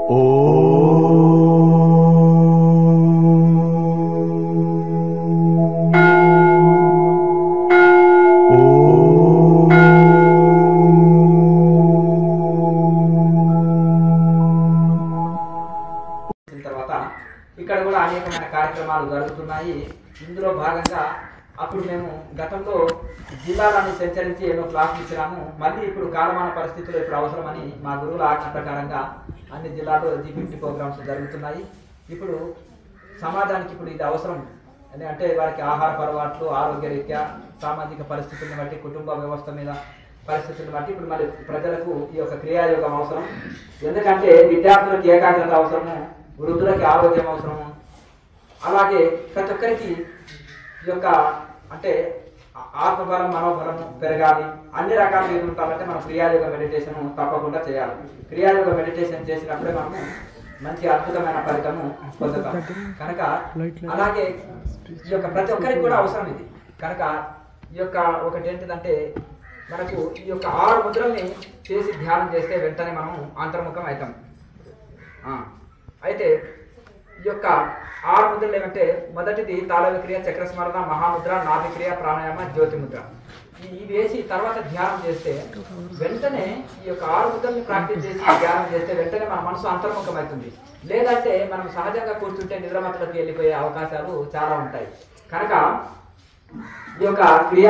ఇక్కడ కూడా అనేకమైన కార్యక్రమాలు జరుగుతున్నాయి. ఇందులో భాగంగా అప్పుడు మేము గతంలో జిల్లాలను సంచరించి ఎన్నో క్లాసులు ఇచ్చినాము. మళ్ళీ ఇప్పుడు కాలమాన పరిస్థితుల్లో ఇప్పుడు అవసరమని మా గురువుల ఆజ్ఞ ప్రకారంగా అన్ని జిల్లాల్లో G50 ప్రోగ్రామ్స్ జరుగుతున్నాయి. ఇప్పుడు సమాజానికి ఇప్పుడు ఇది అవసరం అంటే వారికి ఆహార అలవాట్లు, ఆరోగ్య రీత్యా, సామాజిక పరిస్థితులను బట్టి, కుటుంబ వ్యవస్థ మీద పరిస్థితులను బట్టి ఇప్పుడు మరి ప్రజలకు ఈ యొక్క క్రియాయోగం అవసరం. ఎందుకంటే విద్యార్థులకు ఏకాగ్రత అవసరము, వృద్ధులకి ఆరోగ్యం అవసరము, అలాగే ప్రతి ఒక్కరికి ఈ యొక్క అంటే ఆత్మబలం, మనోబలము పెరగాలి. అన్ని రకాలు ఏది ఉంటామంటే మనం క్రియాయోగ మెడిటేషన్ తప్పకుండా చేయాలి. క్రియాయోగ మెడిటేషన్ చేసినప్పుడే మనము మంచి అద్భుతమైన ఫలితము పొందుతాం. కనుక అలాగే ఈ యొక్క ప్రతి ఒక్కరికి కూడా అవసరం ఇది. కనుక ఈ యొక్క ఒకటి ఏంటిదంటే మనకు ఈ యొక్క 6 ముద్రల్ని చేసి ధ్యానం చేస్తే వెంటనే మనం అంతర్ముఖం అవుతాం. అయితే ఈ యొక్క 6 ముద్రలు ఏమంటే మొదటిది తాళవిక్రియ, చక్రస్మరణ, మహాముద్ర, నాభిక్రియ, ప్రాణాయామ, జ్యోతి ముద్ర. ఇవి వేసి తర్వాత ధ్యానం చేస్తే వెంటనే ఈ యొక్క 6 ముద్రల్ని ప్రాక్టీస్ చేసి ధ్యానం చేస్తే వెంటనే మన మనసు అంతర్ముఖం అవుతుంది. లేదంటే మనం సహజంగా కూర్చుంటే నిద్రమత్తులోకి వెళ్ళిపోయే అవకాశాలు చాలా ఉంటాయి. కనుక ఈ యొక్క క్రియ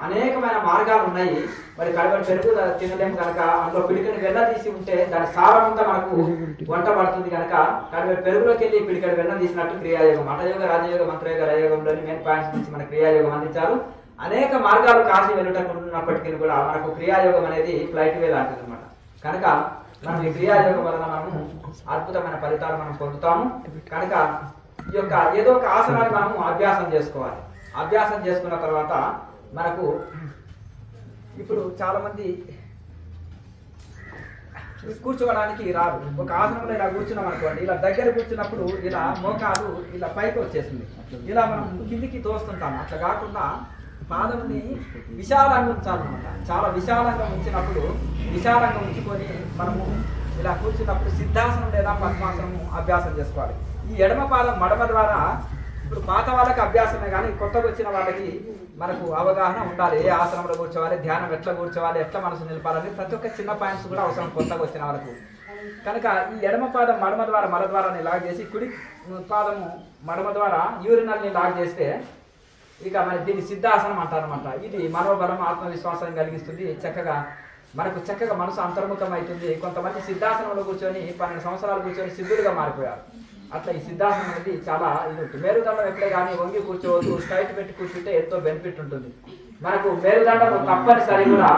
అనేకమైన మార్గాలు ఉన్నాయి. మరి కడవడి పెరుగు తినలేము కనుక అందులో పిడికని వెన్న తీసి ఉంటే దాని సారమంతా మనకు వంట పడుతుంది. కనుక కడవడి పెరుగులోకి వెళ్ళి పిడికడి వెన్న తీసినట్టు క్రియాయోగం, హఠయోగ, రాజయోగ, మంత్రయోగ, రయోగంలోని మెయిన్ పాయింట్స్ నుంచి మన క్రియాయోగం అందించారు. అనేక మార్గాలు కాశీ వెళ్ళటం ఉన్నప్పటికీ కూడా మనకు క్రియాయోగం అనేది ఫ్లైట్ వే లాంటిది అనమాట. కనుక మనం ఈ క్రియాయోగం వలన మనము అద్భుతమైన ఫలితాలు మనం పొందుతాము. కనుక ఈ యొక్క ఏదో ఒక ఆసనాన్ని మనము అభ్యాసం చేసుకోవాలి. అభ్యాసం చేసుకున్న తర్వాత మనకు ఇప్పుడు చాలా మంది కూర్చోవడానికి రాదు. ఒక ఆసనంలో ఇలా కూర్చున్నాం అనుకోండి, ఇలా దగ్గర కూర్చున్నప్పుడు ఇలా మోకాలు ఇలా పైకి వచ్చేస్తుంది, ఇలా మనం కిందికి తోస్తుంటాం. అట్లా కాకుండా పాదంని విశాలంగా ఉంచాలన్నమాట. చాలా విశాలంగా ఉంచినప్పుడు విశాలంగా ఉంచుకొని మనము ఇలా కూర్చున్నప్పుడు సిద్ధాసనం లేదా పద్మాసనము అభ్యాసం చేసుకోవాలి. ఈ ఎడమ పాదం మడమ ద్వారా ఇప్పుడు పాత వాళ్ళకి అభ్యాసమే కానీ కొత్తగా వచ్చిన వాళ్ళకి మనకు అవగాహన ఉండాలి. ఏ ఆసనంలో కూర్చోవాలి, ధ్యానం ఎట్లా కూర్చోవాలి, ఎట్లా మనసు నిలపాలని ప్రతి ఒక్క చిన్న పాయింట్స్ కూడా అవసరం కొత్తగా వచ్చిన వాళ్ళకు. కనుక ఈ ఎడమ పాదం మడమ ద్వారా మల ద్వారాని లాగ్ చేసి కుడి పాదము మడమ ద్వారా యూరినల్ని లాగ్ చేస్తే ఇక మన దీన్ని సిద్ధాసనం అంటారనమాట. ఇది మనోబలం, ఆత్మవిశ్వాసం కలిగిస్తుంది. చక్కగా మనసు అంతర్ముఖం అవుతుంది. కొంతమంది సిద్ధాసనంలో కూర్చొని 12 సంవత్సరాలు కూర్చొని సిద్ధులుగా మారిపోయారు. అట్లా ఈ సిద్ధాసనం అనేది చాలా ఇది ఉంటుంది. మేరుదండం ఎప్పుడే కానీ వంగి కూర్చోవద్దు, స్ట్రైట్ పెట్టి కూర్చుంటే ఎంతో బెనిఫిట్ ఉంటుంది. మనకు మేరుదండము తప్పనిసరి కూడా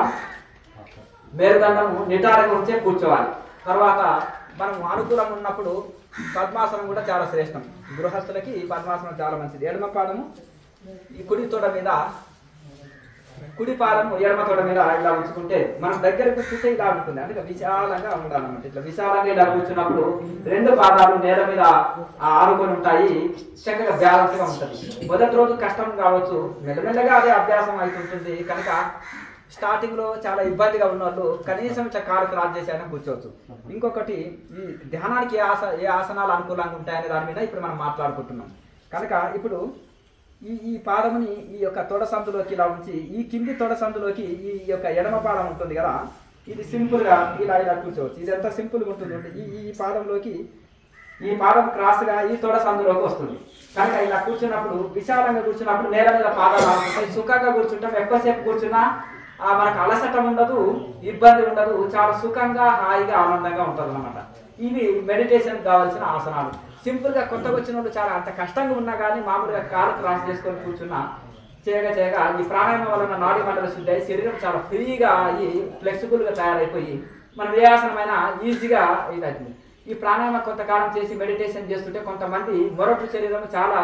మేరుదండము నిటారుగా ఉంచే కూర్చోవాలి. తర్వాత మనం అనుకూలంగా ఉన్నప్పుడు పద్మాసనం కూడా చాలా శ్రేష్టం. గృహస్థులకి పద్మాసనం చాలా మంచిది. ఎడమ పాదము ఈ కుడి తోడ మీద, కుడి పాదము ఎడమ తోడ మీద ఇలా ఉంచుకుంటే మనం దగ్గర కూర్చుంటే ఇలా ఉంటుంది. అంటే విశాలంగా ఉండాలన్నమాట. ఇట్లా విశాలంగా ఇలా కూర్చున్నప్పుడు 2 పాదాలు నేల మీద ఆనుకొని ఉంటాయి. చక్కగా బ్యాలెన్స్ గా ఉంటుంది. మొదటి రోజు కష్టం కావచ్చు, మెల్లమెల్లగా అదే అభ్యాసం అవుతుంటుంది. కనుక స్టార్టింగ్ లో చాలా ఇబ్బందిగా ఉన్న వాళ్ళు కనీసం ఇట్లా కాలు క్రాస్ చేసి అయినా కూర్చోవచ్చు. ఇంకొకటి ఈ ధ్యానానికి ఏ ఆసనాలు అనుకూలంగా ఉంటాయనే దాని మీద ఇప్పుడు మనం మాట్లాడుకుంటున్నాం. కనుక ఇప్పుడు ఈ పాదముని ఈ యొక్క తొడ సందులోకి ఇలా ఉంచి ఈ కింది తొడ సందులోకి ఈ యొక్క ఎడమ పాదం ఉంటుంది కదా, ఇది సింపుల్ గా ఇలా కూర్చోవచ్చు. ఇది ఎంత సింపుల్ గా ఉంటుంది. ఈ పాదంలోకి ఈ పాదం క్రాస్ గా ఈ తొడ సందులోకి వస్తుంది. కనుక ఇలా కూర్చున్నప్పుడు విశాలంగా కూర్చున్నప్పుడు నేల మీద పాదాలు ఆడుతుంటాయి. సుఖంగా కూర్చుంటాం. ఎక్కువసేపు కూర్చున్నా మనకు అలసటం ఉండదు, ఇబ్బంది ఉండదు. చాలా సుఖంగా, హాయిగా, ఆనందంగా ఉంటుంది అన్నమాట. ఇవి మెడిటేషన్ కావాల్సిన ఆసనాలు. సింపుల్ గా కొత్తగా వచ్చిన వాళ్ళు చాలా అంత కష్టంగా ఉన్నా కానీ మామూలుగా కాలు క్రాస్ చేసుకొని కూర్చున్నా చేయగా ఈ ప్రాణాయామం వలన నాడీ మండలి శుద్ధి అయి శరీరం చాలా ఫ్రీగా అయ్యి ఫ్లెక్సిబుల్ గా తయారైపోయి మనం ఏ ఆసనమైనా ఈజీగా ఇదవుతుంది. ఈ ప్రాణాయామం కొంతకాలం చేసి మెడిటేషన్ చేస్తుంటే కొంతమంది మొరటు శరీరం చాలా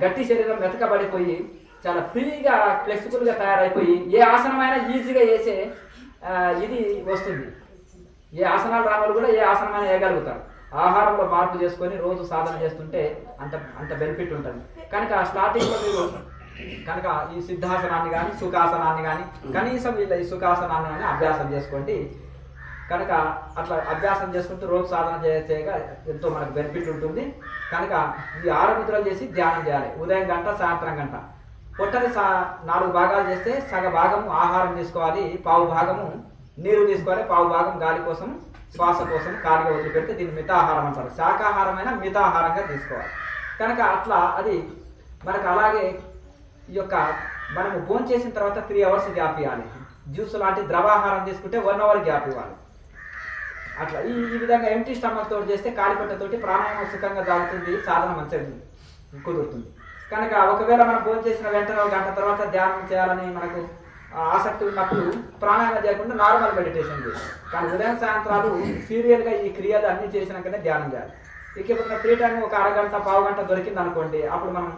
గట్టి శరీరం మెతకబడిపోయి చాలా ఫ్రీగా ఫ్లెక్సిబుల్ గా తయారైపోయి ఏ ఆసనమైనా ఈజీగా చేసే ఇది వస్తుంది. ఏ ఆసనాలు రావాలి కూడా ఏ ఆసనమైనా వేయగలుగుతారు. ఆహారంలో మార్పు చేసుకొని రోజు సాధన చేస్తుంటే అంత బెనిఫిట్ ఉంటుంది. కనుక స్టార్టింగ్లో మీరు కనుక ఈ సిద్ధాసనాన్ని కానీ సుఖాసనాన్ని కానీ కనీసం వీళ్ళ ఈ సుఖాసనాన్ని కానీ అభ్యాసం చేసుకోండి. కనుక అట్లా అభ్యాసం చేసుకుంటూ రోజు సాధన చేయగా ఎంతో మనకు బెనిఫిట్ ఉంటుంది. కనుక ఈ 6 ముద్రలు చేసి ధ్యానం చేయాలి. ఉదయం గంట, సాయంత్రం గంట. పొట్టని 4 భాగాలు చేస్తే సగ భాగము ఆహారం తీసుకోవాలి, పావు భాగము నీరు తీసుకోవాలి, పావు భాగం గాలి కోసం, శ్వాస కోసం ఖాళీగా వదిలిపెడితే దీన్ని మితాహారం అంటారు. శాకాహారమైన మితాహారంగా తీసుకోవాలి. కనుక అట్లా అది మనకు అలాగే ఈ యొక్క మనము భోజనం చేసిన తర్వాత 3 అవర్స్ గ్యాప్ ఇవ్వాలి. జ్యూస్ లాంటి ద్రవాహారం తీసుకుంటే 1 అవర్ గ్యాప్ ఇవ్వాలి. అట్లా ఈ విధంగా ఎంటీ స్టమక్ తోటి చేస్తే కాలిపట్టతోటి ప్రాణాయామం సుఖంగా సాగుతుంది, సాధన మంచిగా కుదురుతుంది. కనుక ఒకవేళ మనం భోజనం చేసిన వెంటనే 1 గంట తర్వాత ధ్యానం చేయాలని మనకు ఆసక్తి ఉన్నప్పుడు ప్రాణాయామం చేయకుండా నార్మల్ మెడిటేషన్ చేయాలి. కానీ ఉదయం సాయంత్రాలు సీరియల్గా ఈ క్రియలు అన్ని చేసినాకనే ధ్యానం చేయాలి. ఇక ఇప్పుడు ఫ్రీ టైం ఒక అరగంట, పావు గంట దొరికింది అనుకోండి, అప్పుడు మనం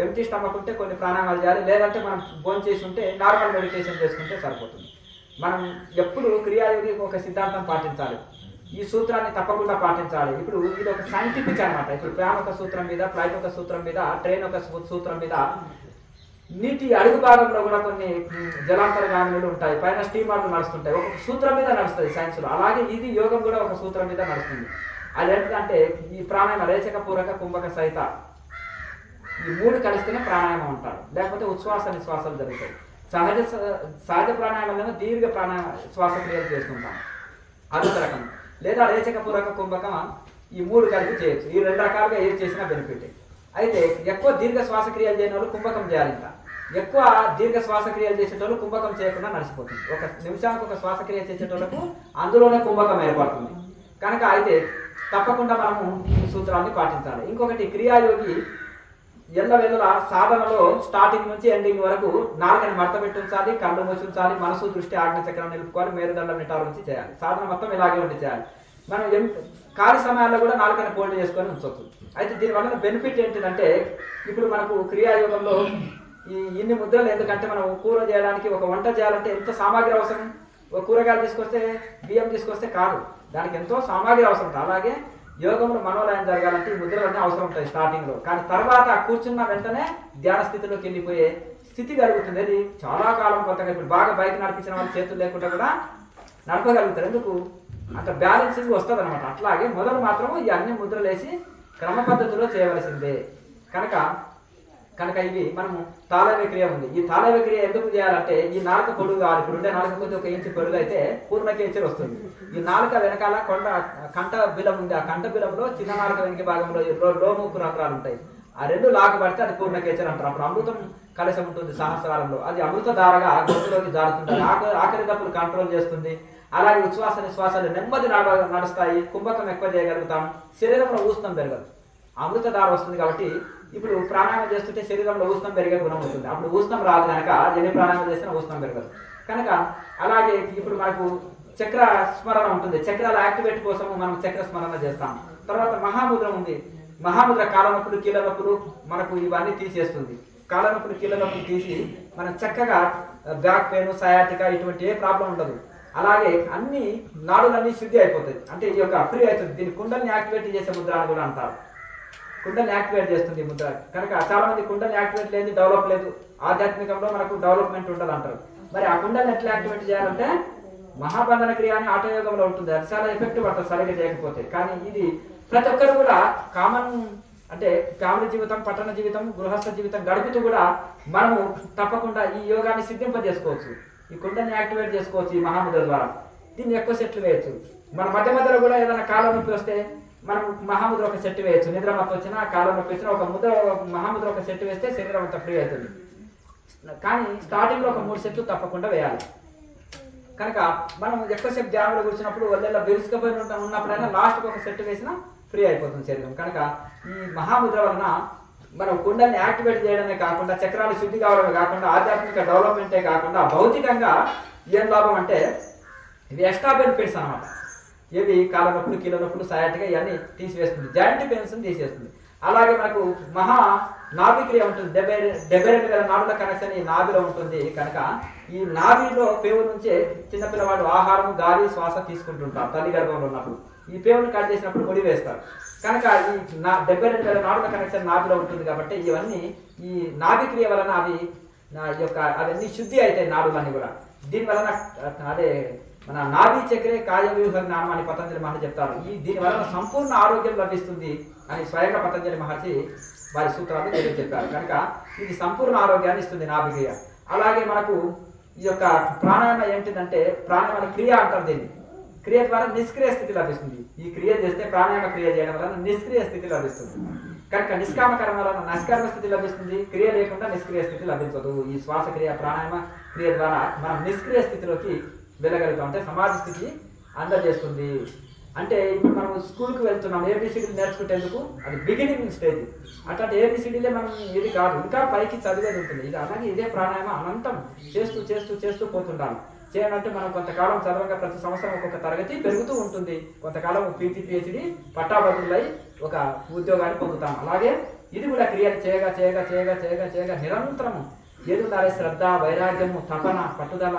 ఎంటీ స్టమక్ ఉంటే కొన్ని ప్రాణాయామాలు చేయాలి. లేదంటే మనం భోజనం చేసి ఉంటే నార్మల్ మెడిటేషన్ చేసుకుంటే సరిపోతుంది. మనం ఎప్పుడు క్రియాయోగి ఒక సిద్ధాంతం పాటించాలి. ఈ సూత్రాన్ని తప్పకుండా పాటించాలి. ఇప్పుడు ఇది ఒక సైంటిఫిక్ అనమాట. ఇప్పుడు ప్యాన్ ఒక సూత్రం మీద, ఫ్లైట్ ఒక సూత్రం మీద, ట్రైన్ ఒక సూత్రం మీద, నీటి అడుగు భాగంలో కూడా కొన్ని జలాంతర్గాములు ఉంటాయి, పైన స్టీమర్లు నడుస్తుంటాయి. ఒక సూత్రం మీద నడుస్తుంది సైన్స్లో. అలాగే ఇది యోగం కూడా ఒక సూత్రం మీద నడుస్తుంది. అది ఏంటంటే ఈ ప్రాణాయామ రేచక, పూరక, కుంభక సహిత ఈ 3 కలిస్తేనే ప్రాణాయామం అంటారు. లేకపోతే ఉచ్ఛ్వాస నిశ్వాసాలు జరుగుతాయి. సహజ ప్రాణాయామంలో దీర్ఘ ప్రాణాయామ శ్వాసక్రియలు చేస్తుంటాం, అదొక రకం. లేదా రేచక, పూరక, కుంభకం ఈ 3 కలిపి చేయొచ్చు. ఈ 2 రకాలుగా ఏది చేసినా బెనిఫిట్. అయితే ఎక్కువ దీర్ఘ శ్వాసక్రియలు చేయని వాళ్ళు కుంభకం చేయాలి. ఇంకా ఎక్కువ దీర్ఘ శ్వాసక్రియలు చేసేటోళ్ళు కుంభకం చేయకుండా నడిచిపోతుంది. 1 నిమిషానికి ఒక శ్వాసక్రియ చేసేటోళ్ళకు అందులోనే కుంభకం ఏర్పడుతుంది. కనుక అయితే తప్పకుండా మనము ఈ సూత్రాన్ని పాటించాలి. ఇంకొకటి, క్రియాయోగి ఎల్లవెల్లలా సాధనలో స్టార్టింగ్ నుంచి ఎండింగ్ వరకు నాలుకని మడత పెట్టి ఉంచాలి, కళ్ళు మూసి ఉంచాలి, మనసు, దృష్టి, ఆజ్ఞచక్రం నిలుపుకోవాలి, మేరుదండం నిటారుంచి చేయాలి. సాధన మొత్తం ఇలాగే ఉండి చేయాలి. మనం ఖాళీ సమయాల్లో కూడా నాలుకని ఫోల్డ్ చేసుకొని ఉంచవచ్చు. అయితే దీనివల్ల బెనిఫిట్ ఏంటిదంటే, ఇప్పుడు మనకు క్రియాయోగంలో ఇన్ని ముద్రలు ఎందుకంటే మనం కూర చేయడానికి, ఒక వంట చేయాలంటే ఎంత సామాగ్రి అవసరం. ఒక కూరగాయలు తీసుకొస్తే, బియ్యం తీసుకొస్తే కాదు, దానికి ఎంతో సామాగ్రి అవసరం ఉంటుంది. అలాగే యోగంలో మనోలయం జరగాలంటే ఈ ముద్రలన్నీ అవసరం ఉంటాయి స్టార్టింగ్లో. కానీ తర్వాత కూర్చున్న వెంటనే ధ్యాన స్థితిలోకి వెళ్ళిపోయే స్థితి కలుగుతుంది. అది చాలా కాలం కొత్తగా, ఇప్పుడు బాగా బైక్ నడిపించిన వాళ్ళు చేతులు లేకుండా కూడా నడపగలుగుతారు. ఎందుకు అంటే బ్యాలెన్సింగ్ వస్తుంది అనమాట. అట్లాగే మొదలు మాత్రం ఈ అన్ని ముద్రలు వేసి క్రమ పద్ధతిలో చేయవలసిందే. కనుక ఇవి మనము తాళవ్య క్రియ ఉంది. ఈ తాళవ్య క్రియ ఎందుకు చేయాలంటే, ఈ నాలుక పొడుగు కావాలి. ఇప్పుడు ఉండే నాలుక కొద్ది 1 ఇంచు పొడుగు అయితే పూర్ణకేచర్ వస్తుంది. ఈ నాలుక వెనకాల కంఠ బిలం ఉంది. ఆ కంఠ బిలంలో చిన్న నాలుక వెనక భాగంలో లోముకు రంధ్రాలు ఉంటాయి. ఆ 2 లాగు పడితే అది పూర్ణకేచర్ అంటారు. అప్పుడు అమృతం కలశం ఉంటుంది సహస్రాలంలో, అది అమృత ధారగా గొంతులోకి జారుతుంటుంది. ఆఖరి దప్పులు కంట్రోల్ చేస్తుంది. అలాగే ఉచ్ఛ్వాస నిశ్వాసాలు నెమ్మది నడుస్తాయి. కుంభకం ఎక్కువ చేయగలుగుతాం. శరీరంలో ఊష్ణం పెరగదు, అమృత ధార వస్తుంది. కాబట్టి ఇప్పుడు ప్రాణాయామం చేస్తుంటే శరీరంలో ఊష్ణం పెరిగే గుణం ఉంటుంది. అప్పుడు ఊష్ణం రాదు కనుక ఎన్ని ప్రాణాయామం చేసినా ఊష్ణం పెరగదు. కనుక అలాగే ఇప్పుడు మనకు చక్ర స్మరణ ఉంటుంది. చక్రాల యాక్టివేట్ కోసం మనం చక్ర స్మరణ చేస్తాం. తర్వాత మహాముద్ర ఉంది. మహాముద్ర కాళ్ళ నొప్పులు, కీళ్ళ నొప్పులు మనకు ఇవన్నీ తీసేస్తుంది. కాళ్ళ నొప్పులు, కీళ్ళ నొప్పులు తీసి మనం చక్కగా బ్యాక్ పెయిన్, సయాటికా ఇటువంటి ఏ ప్రాబ్లం ఉండదు. అలాగే అన్ని నాడులన్నీ శుద్ధి అయిపోతాయి. అంటే ఈ యొక్క ఫ్రీ అవుతుంది. దీన్ని కుండల్ని యాక్టివేట్ చేసే ముద్ర అని కూడా అంటారు. కుండల్ని యాక్టివేట్ చేస్తుంది ముద్ర. కనుక చాలా మంది కుండల్ని యాక్టివేట్ లేదు, డెవలప్ లేదు, ఆధ్యాత్మికంలో మనకు డెవలప్మెంట్ ఉండదు అంటారు. మరి ఆ కుండల్ని ఎట్లా యాక్టివేట్ చేయాలంటే మహాబంధన క్రియ అని ఆటయోగంలో ఉంటుంది. అది చాలా ఎఫెక్టివ్ పడుతుంది సరిగ్గా చేయకపోతే. కానీ ఇది ప్రతి ఒక్కరు కూడా కామన్, అంటే ఫ్యామిలీ జీవితం, పట్టణ జీవితం, గృహస్థ జీవితం గడుపుతూ కూడా మనము తప్పకుండా ఈ యోగాన్ని సిద్ధింపజేసుకోవచ్చు. ఈ కుండల్ని యాక్టివేట్ చేసుకోవచ్చు ఈ మహాముద్ర ద్వారా. దీన్ని ఎక్కువ సెట్లు వేయచ్చు. మన మధ్య మధ్యలో కూడా ఏదైనా కాళ్ళ నొప్పి వస్తే మనం మహాముద్ర ఒక సెట్ వేయచ్చు. నిద్ర మత్తు వచ్చినా, కాళ్ళ నొప్పి వచ్చినా ఒక మహాముద్ర ఒక సెట్ వేస్తే శరీరం అంతా ఫ్రీ అవుతుంది. కానీ స్టార్టింగ్లో ఒక 3 సెట్లు తప్పకుండా వేయాలి. కనుక మనం ఎక్కువసేపు ధ్యానంలో కూర్చున్నప్పుడు ఒళ్ళెల్లా బిరుసుకపోయి ఉన్నప్పుడైనా లాస్ట్కి ఒక సెట్ వేసినా ఫ్రీ అయిపోతుంది శరీరం. కనుక ఈ మహాముద్ర వలన మనం కుండల్ని యాక్టివేట్ చేయడమే కాకుండా, చక్రాలు శుద్ధి కావడమే కాకుండా, ఆధ్యాత్మిక డెవలప్మెంటే కాకుండా భౌతికంగా ఏం లాభం అంటే ఇవి ఎక్స్ట్రా బెనిఫిట్స్ అనమాట. ఇవి కాళ్ళ నొప్పులు, కీళ్ళ నొప్పులు, సయాటిగా ఇవన్నీ తీసివేస్తుంది. జాయింట్ పెయిన్స్ తీసేస్తుంది. అలాగే మనకు మహా నాభి క్రియ ఉంటుంది. 72,000 నాడుల కనెక్షన్ ఈ నాభిలో ఉంటుంది. కనుక ఈ నాభిలో పేవు నుంచే చిన్నపిల్లవాడు ఆహారం, గాలి, శ్వాస తీసుకుంటుంటారు తల్లి గర్భంలో ఉన్నప్పుడు. ఈ పేవును కట్ చేసినప్పుడు ముడి వేస్తారు. కనుక ఈ 72,000 నాడుల కనెక్షన్ నాభిలో ఉంటుంది. కాబట్టి ఇవన్నీ ఈ నాభి క్రియ వలన అవన్నీ శుద్ధి అవుతాయి నాడులన్నీ కూడా. దీని వలన అదే మన నాభి చక్రే కాయ వ్యూహ జ్ఞానం అని పతంజలి మహర్షి చెప్తారు. దీని వలన సంపూర్ణ ఆరోగ్యం లభిస్తుంది అని స్వయంగా పతంజలి మహర్షి వారి సూత్రాలు తెలియజెప్పారు. కనుక ఇది సంపూర్ణ ఆరోగ్యాన్ని ఇస్తుంది నాభి క్రియ. అలాగే మనకు ఈ యొక్క ప్రాణాయామ ఏంటిదంటే ప్రాణాయామ క్రియ అంటారు. దీన్ని క్రియ ద్వారా నిష్క్రియ స్థితి లభిస్తుంది. ఈ క్రియ చేస్తే ప్రాణాయామ క్రియ చేయడం వలన నిష్క్రియ స్థితి లభిస్తుంది. కనుక నిష్కామకరం వలన నిష్కర్మ స్థితి లభిస్తుంది. క్రియ లేకుండా నిష్క్రియ స్థితి లభించదు. ఈ శ్వాసక్రియ ప్రాణాయామ క్రియ ద్వారా మనం నిష్క్రియ స్థితిలోకి వెళ్ళగలుగుతాం. అంటే సమాధి స్థితి అందజేస్తుంది. అంటే ఇప్పుడు మనం స్కూల్కి వెళ్తున్నాం, ఏబిసిడీలు నేర్చుకుంటేందుకు అది బిగినింగ్ స్టేజ్. అట్లాంటి ఏబిసిడీలే మనం ఇది కాదు, ఇంకా పైకి చదివేది ఉంటుంది. ఇది అలాగే ఇదే ప్రాణాయామం అనంతం చేస్తూ చేస్తూ చేస్తూ పోతుంటాము. చేయాలంటే మనం కొంతకాలం చదవగా ప్రతి సంవత్సరం ఒక్కొక్క తరగతి పెరుగుతూ ఉంటుంది. కొంతకాలం పీజీ పిహెచ్డి పట్టాభద్రులై ఒక ఉద్యోగాన్ని పొందుతాం. అలాగే ఇది కూడా క్రియలు చేయగా చేయగా చేయగా చేయగా చేయగా నిరంతరం ఏది ఉండాలి? శ్రద్ధ, వైరాగ్యము, తపన, పట్టుదల,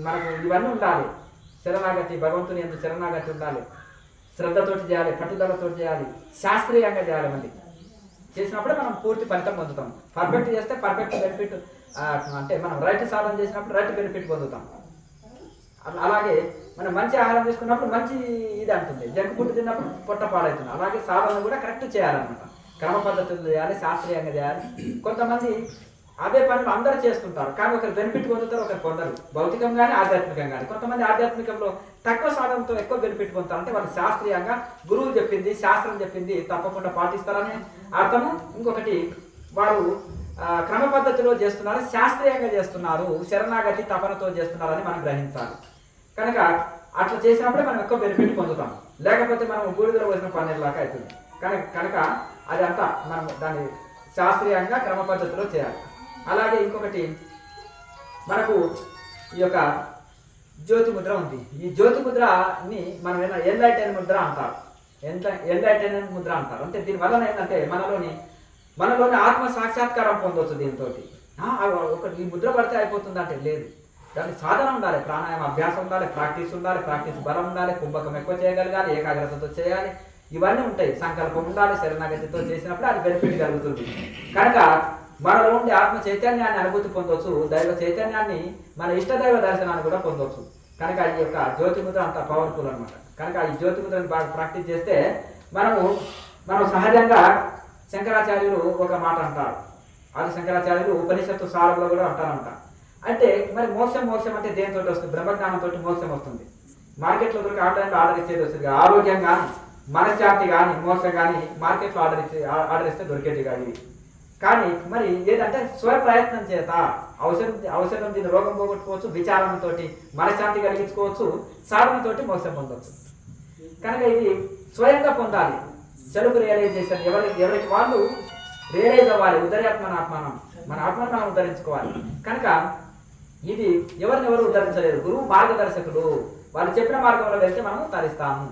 మనకు ఇవన్నీ ఉండాలి. శరణాగతి, భగవంతుని ఎందుకు శరణాగతి ఉండాలి. శ్రద్ధతోటి చేయాలి, పట్టుదలతోటి చేయాలి, శాస్త్రీయంగా చేయాలి. మళ్ళీ చేసినప్పుడే మనం పూర్తి ఫలితం పొందుతాం. పర్ఫెక్ట్ చేస్తే పర్ఫెక్ట్ బెనిఫిట్, అంటే మనం రైట్ సాధన చేసినప్పుడు రైట్ బెనిఫిట్ పొందుతాం. అలాగే మనం మంచి ఆహారం తీసుకున్నప్పుడు మంచి ఇది అంటుంది. జంక్ ఫుడ్ తిన్నప్పుడు పొట్ట పాడవుతుంది. అలాగే సాధన కూడా కరెక్ట్ చేయాలన్నమాట. క్రమ పద్ధతులు చేయాలి, శాస్త్రీయంగా చేయాలి. కొంతమంది అదే పనులు అందరూ చేస్తుంటారు, కానీ ఒకరు బెనిఫిట్ పొందుతారు, ఒకరు పొందరు. భౌతికంగానే ఆధ్యాత్మికంగా కానీ. కొంతమంది ఆధ్యాత్మికంలో తక్కువ సాధనతో ఎక్కువ బెనిఫిట్ పొందుతారు. అంటే వాళ్ళు శాస్త్రీయంగా గురువు చెప్పింది, శాస్త్రం చెప్పింది తప్పకుండా పాటిస్తారని అర్థము. ఇంకొకటి వారు క్రమ పద్ధతిలో చేస్తున్నారు, శాస్త్రీయంగా చేస్తున్నారు, శరణాగతి తపనతో చేస్తున్నారని మనం గ్రహించాలి. కనుక అట్లా చేసినప్పుడే మనం ఎక్కువ బెనిఫిట్ పొందుతాం. లేకపోతే మనం బూడిదలో వచ్చిన పన్నీరులాగా అవుతుంది. కనుక అది అంతా మనం దాన్ని శాస్త్రీయంగా క్రమ పద్ధతిలో చేయాలి. అలాగే ఇంకొకటి మనకు ఈ యొక్క జ్యోతి ముద్ర ఉంది. ఈ జ్యోతి ముద్రని మనం ఎన్లైటెన్ ముద్ర అంటారు. ఎన్లైటెన్ ముద్ర అంటారు. అంటే దీని వలన ఏంటంటే మనలోని ఆత్మ సాక్షాత్కారం పొందవచ్చు. దీంతో ఒక ఈ ముద్ర పడితే అయిపోతుంది అంటే లేదు. దానికి సాధన ఉండాలి, ప్రాణాయామ అభ్యాసం ఉండాలి, ప్రాక్టీస్ బలం ఉండాలి, కుంభకం ఎక్కువ చేయగలగాలి, ఏకాగ్రతతో చేయాలి. ఇవన్నీ ఉంటాయి. సంకల్పం ఉండాలి. శరణాగతితో చేసినప్పుడు అది బెనిఫిట్ కలుగుతుంది. కనుక మనలో ఉండే ఆత్మ చైతన్యాన్ని అనుభూతి పొందవచ్చు. దైవ చైతన్యాన్ని మన ఇష్టదైవ దర్శనాన్ని కూడా పొందవచ్చు. కనుక ఈ యొక్క జ్యోతి ముద్ర అంత పవర్ఫుల్ అనమాట. కనుక ఈ జ్యోతి ముద్రని బాగా ప్రాక్టీస్ చేస్తే మనం సహజంగా శంకరాచార్యులు ఒక మాట అంటారు. అది శంకరాచార్యులు ఉపనిషత్తు సారంలో కూడా అంటారంట. అంటే మరి మోక్షం అంటే దేనితో వస్తుంది? బ్రహ్మజ్ఞానంతో మోక్షం వస్తుంది. మార్కెట్లో దొరికి ఆన్లైన్లో ఆర్డర్ ఇచ్చేది వస్తుంది. ఆరోగ్యం కానీ, మనశ్శాంతి కానీ, మోక్షం కానీ మార్కెట్లో ఆర్డర్ ఇస్తే దొరికేది కాదు. కానీ మరి ఏదంటే స్వయ ప్రయత్నం చేత ఔషధం దీని రోగం పోగొట్టుకోవచ్చు, విచారణతో మనశ్శాంతి కలిగించుకోవచ్చు, సాధనతోటి మోక్షం పొందవచ్చు. కనుక ఇది స్వయంగా పొందాలి. సెల్ఫ్ రియలైజేషన్ ఎవరికి వాళ్ళు రియలైజ్ అవ్వాలి. ఉదర్యాత్మనాత్మానం, మన ఆత్మను మనం ఉద్ధరించుకోవాలి. కనుక ఇది ఎవరినెవరు ఉద్ధరించలేరు. గురువు మార్గదర్శకులు. వాళ్ళు చెప్పిన మార్గంలో వెళ్తే మనం తరిస్తాము.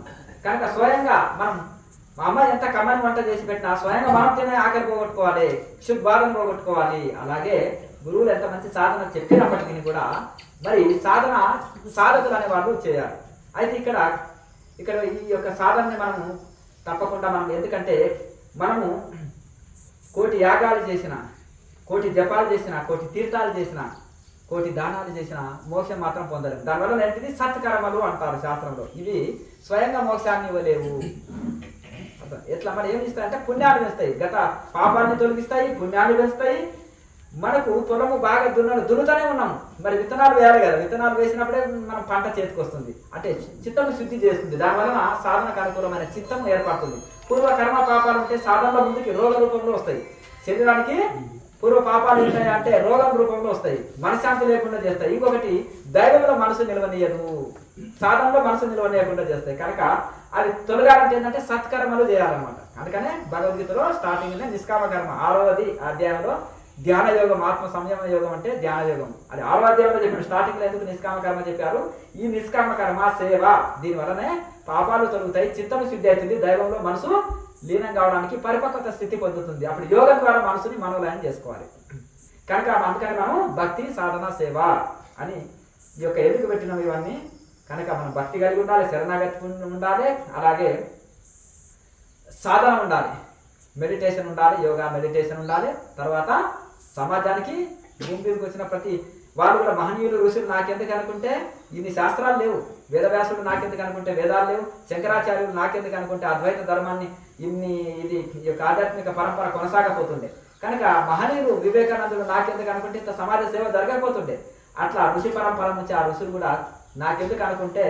కనుక స్వయంగా మనం మా అమ్మ ఎంత కమ్మని వంట చేసి పెట్టినా స్వయంగా మనం తినే ఆకలి పోగొట్టుకోవాలి, శుభ్బాధం పోగొట్టుకోవాలి. అలాగే గురువులు ఎంత మంచి సాధన చెప్పినప్పటికీ కూడా మరి సాధకులు అనే వాళ్ళు చేయాలి. అయితే ఇక్కడ ఈ యొక్క సాధనని మనము తప్పకుండా ఎందుకంటే మనము కోటి యాగాలు చేసిన, కోటి జపాలు చేసిన, కోటి తీర్థాలు చేసిన, కోటి దానాలు చేసిన మోక్షం మాత్రం పొందలేము. దానివల్ల ఏంటిది? సత్కర్మలు అంటారు శాస్త్రంలో. ఇవి స్వయంగా మోక్షాన్ని ఇవ్వలేవు. ఎట్లా మరి ఏమి ఇస్తాయంటే పుణ్యాలు వేస్తాయి, గత పాపాన్ని తొలగిస్తాయి, పుణ్యాలు వేస్తాయి. మనకు పొలము బాగా దున్నుతూనే ఉన్నాము, మరి విత్తనాలు వేయాలి కదా. విత్తనాలు వేసినప్పుడే మనం పంట చేతికి వస్తుంది. అంటే చిత్తము శుద్ధి చేస్తుంది. దానివలన సాధనకు అనుకూలమైన చిత్తము ఏర్పడుతుంది. పూర్వ కర్మ పాపాలు ఉంటే సాధనలో ముందుకి రోగ రూపంలో వస్తాయి. శరీరానికి పూర్వ పాపాలు ఉంటాయి అంటే రోగం రూపంలో వస్తాయి, మనశ్శాంతి లేకుండా చేస్తాయి. ఇంకొకటి దైవంలో మనసు నిలవనీయదు, సాధనలో మనసు నిలవనీయకుండా చేస్తాయి. కనుక అది తొలగాలంటే ఏంటంటే సత్కర్మలు చేయాలన్నమాట. అందుకనే భగవద్గీతలో స్టార్టింగ్ నిష్కామ కర్మ 6వ అధ్యాయంలో ధ్యాన యోగం, ఆత్మ సంయమ యోగం అంటే ధ్యాన యోగం. అది 6వ అధ్యాయంలో చెప్పిన స్టార్టింగ్ లో ఎందుకు నిష్కామ కర్మ చెప్పారు? ఈ నిష్కామ కర్మ సేవ దీని వలనే పాపాలు తొలుగుతాయి, చిత్తము శుద్ధి అవుతుంది, దైవంలో మనసు లీనం కావడానికి పరిపక్వత స్థితి పొందుతుంది. అప్పుడు యోగం ద్వారా మనసుని మనోలయం చేసుకోవాలి. కనుక అందుకని మనం భక్తి, సాధన, సేవ అని ఈ యొక్క ఎందుకు పెట్టినాం ఇవన్నీ? కనుక మనం భక్తి కలిగి ఉండాలి, శరణాగతి ఉండాలి, అలాగే సాధన ఉండాలి, మెడిటేషన్ ఉండాలి, యోగా మెడిటేషన్ ఉండాలి. తర్వాత సమాజానికి భూమి మీదకి వచ్చిన ప్రతి వాళ్ళు కూడా మహనీయులు, ఋషులు నాకెందుకు అనుకుంటే ఇన్ని శాస్త్రాలు లేవు. వేదవ్యాసుడు నాకెందుకు అనుకుంటే వేదాలు లేవు, శంకరాచార్యులు నాకెందుకు అనుకుంటే అద్వైత ధర్మాన్ని ఇది ఈ యొక్క ఆధ్యాత్మిక పరంపర కొనసాగపోతుండే. కనుక మహనీయులు వివేకానందుడు నాకెందుకు అనుకుంటే ఇంత సమాజ సేవ జరగకపోతుండే. అట్లా ఋషి పరంపర నుంచి ఆ ఋషులు కూడా నాకెందుకు అనుకుంటే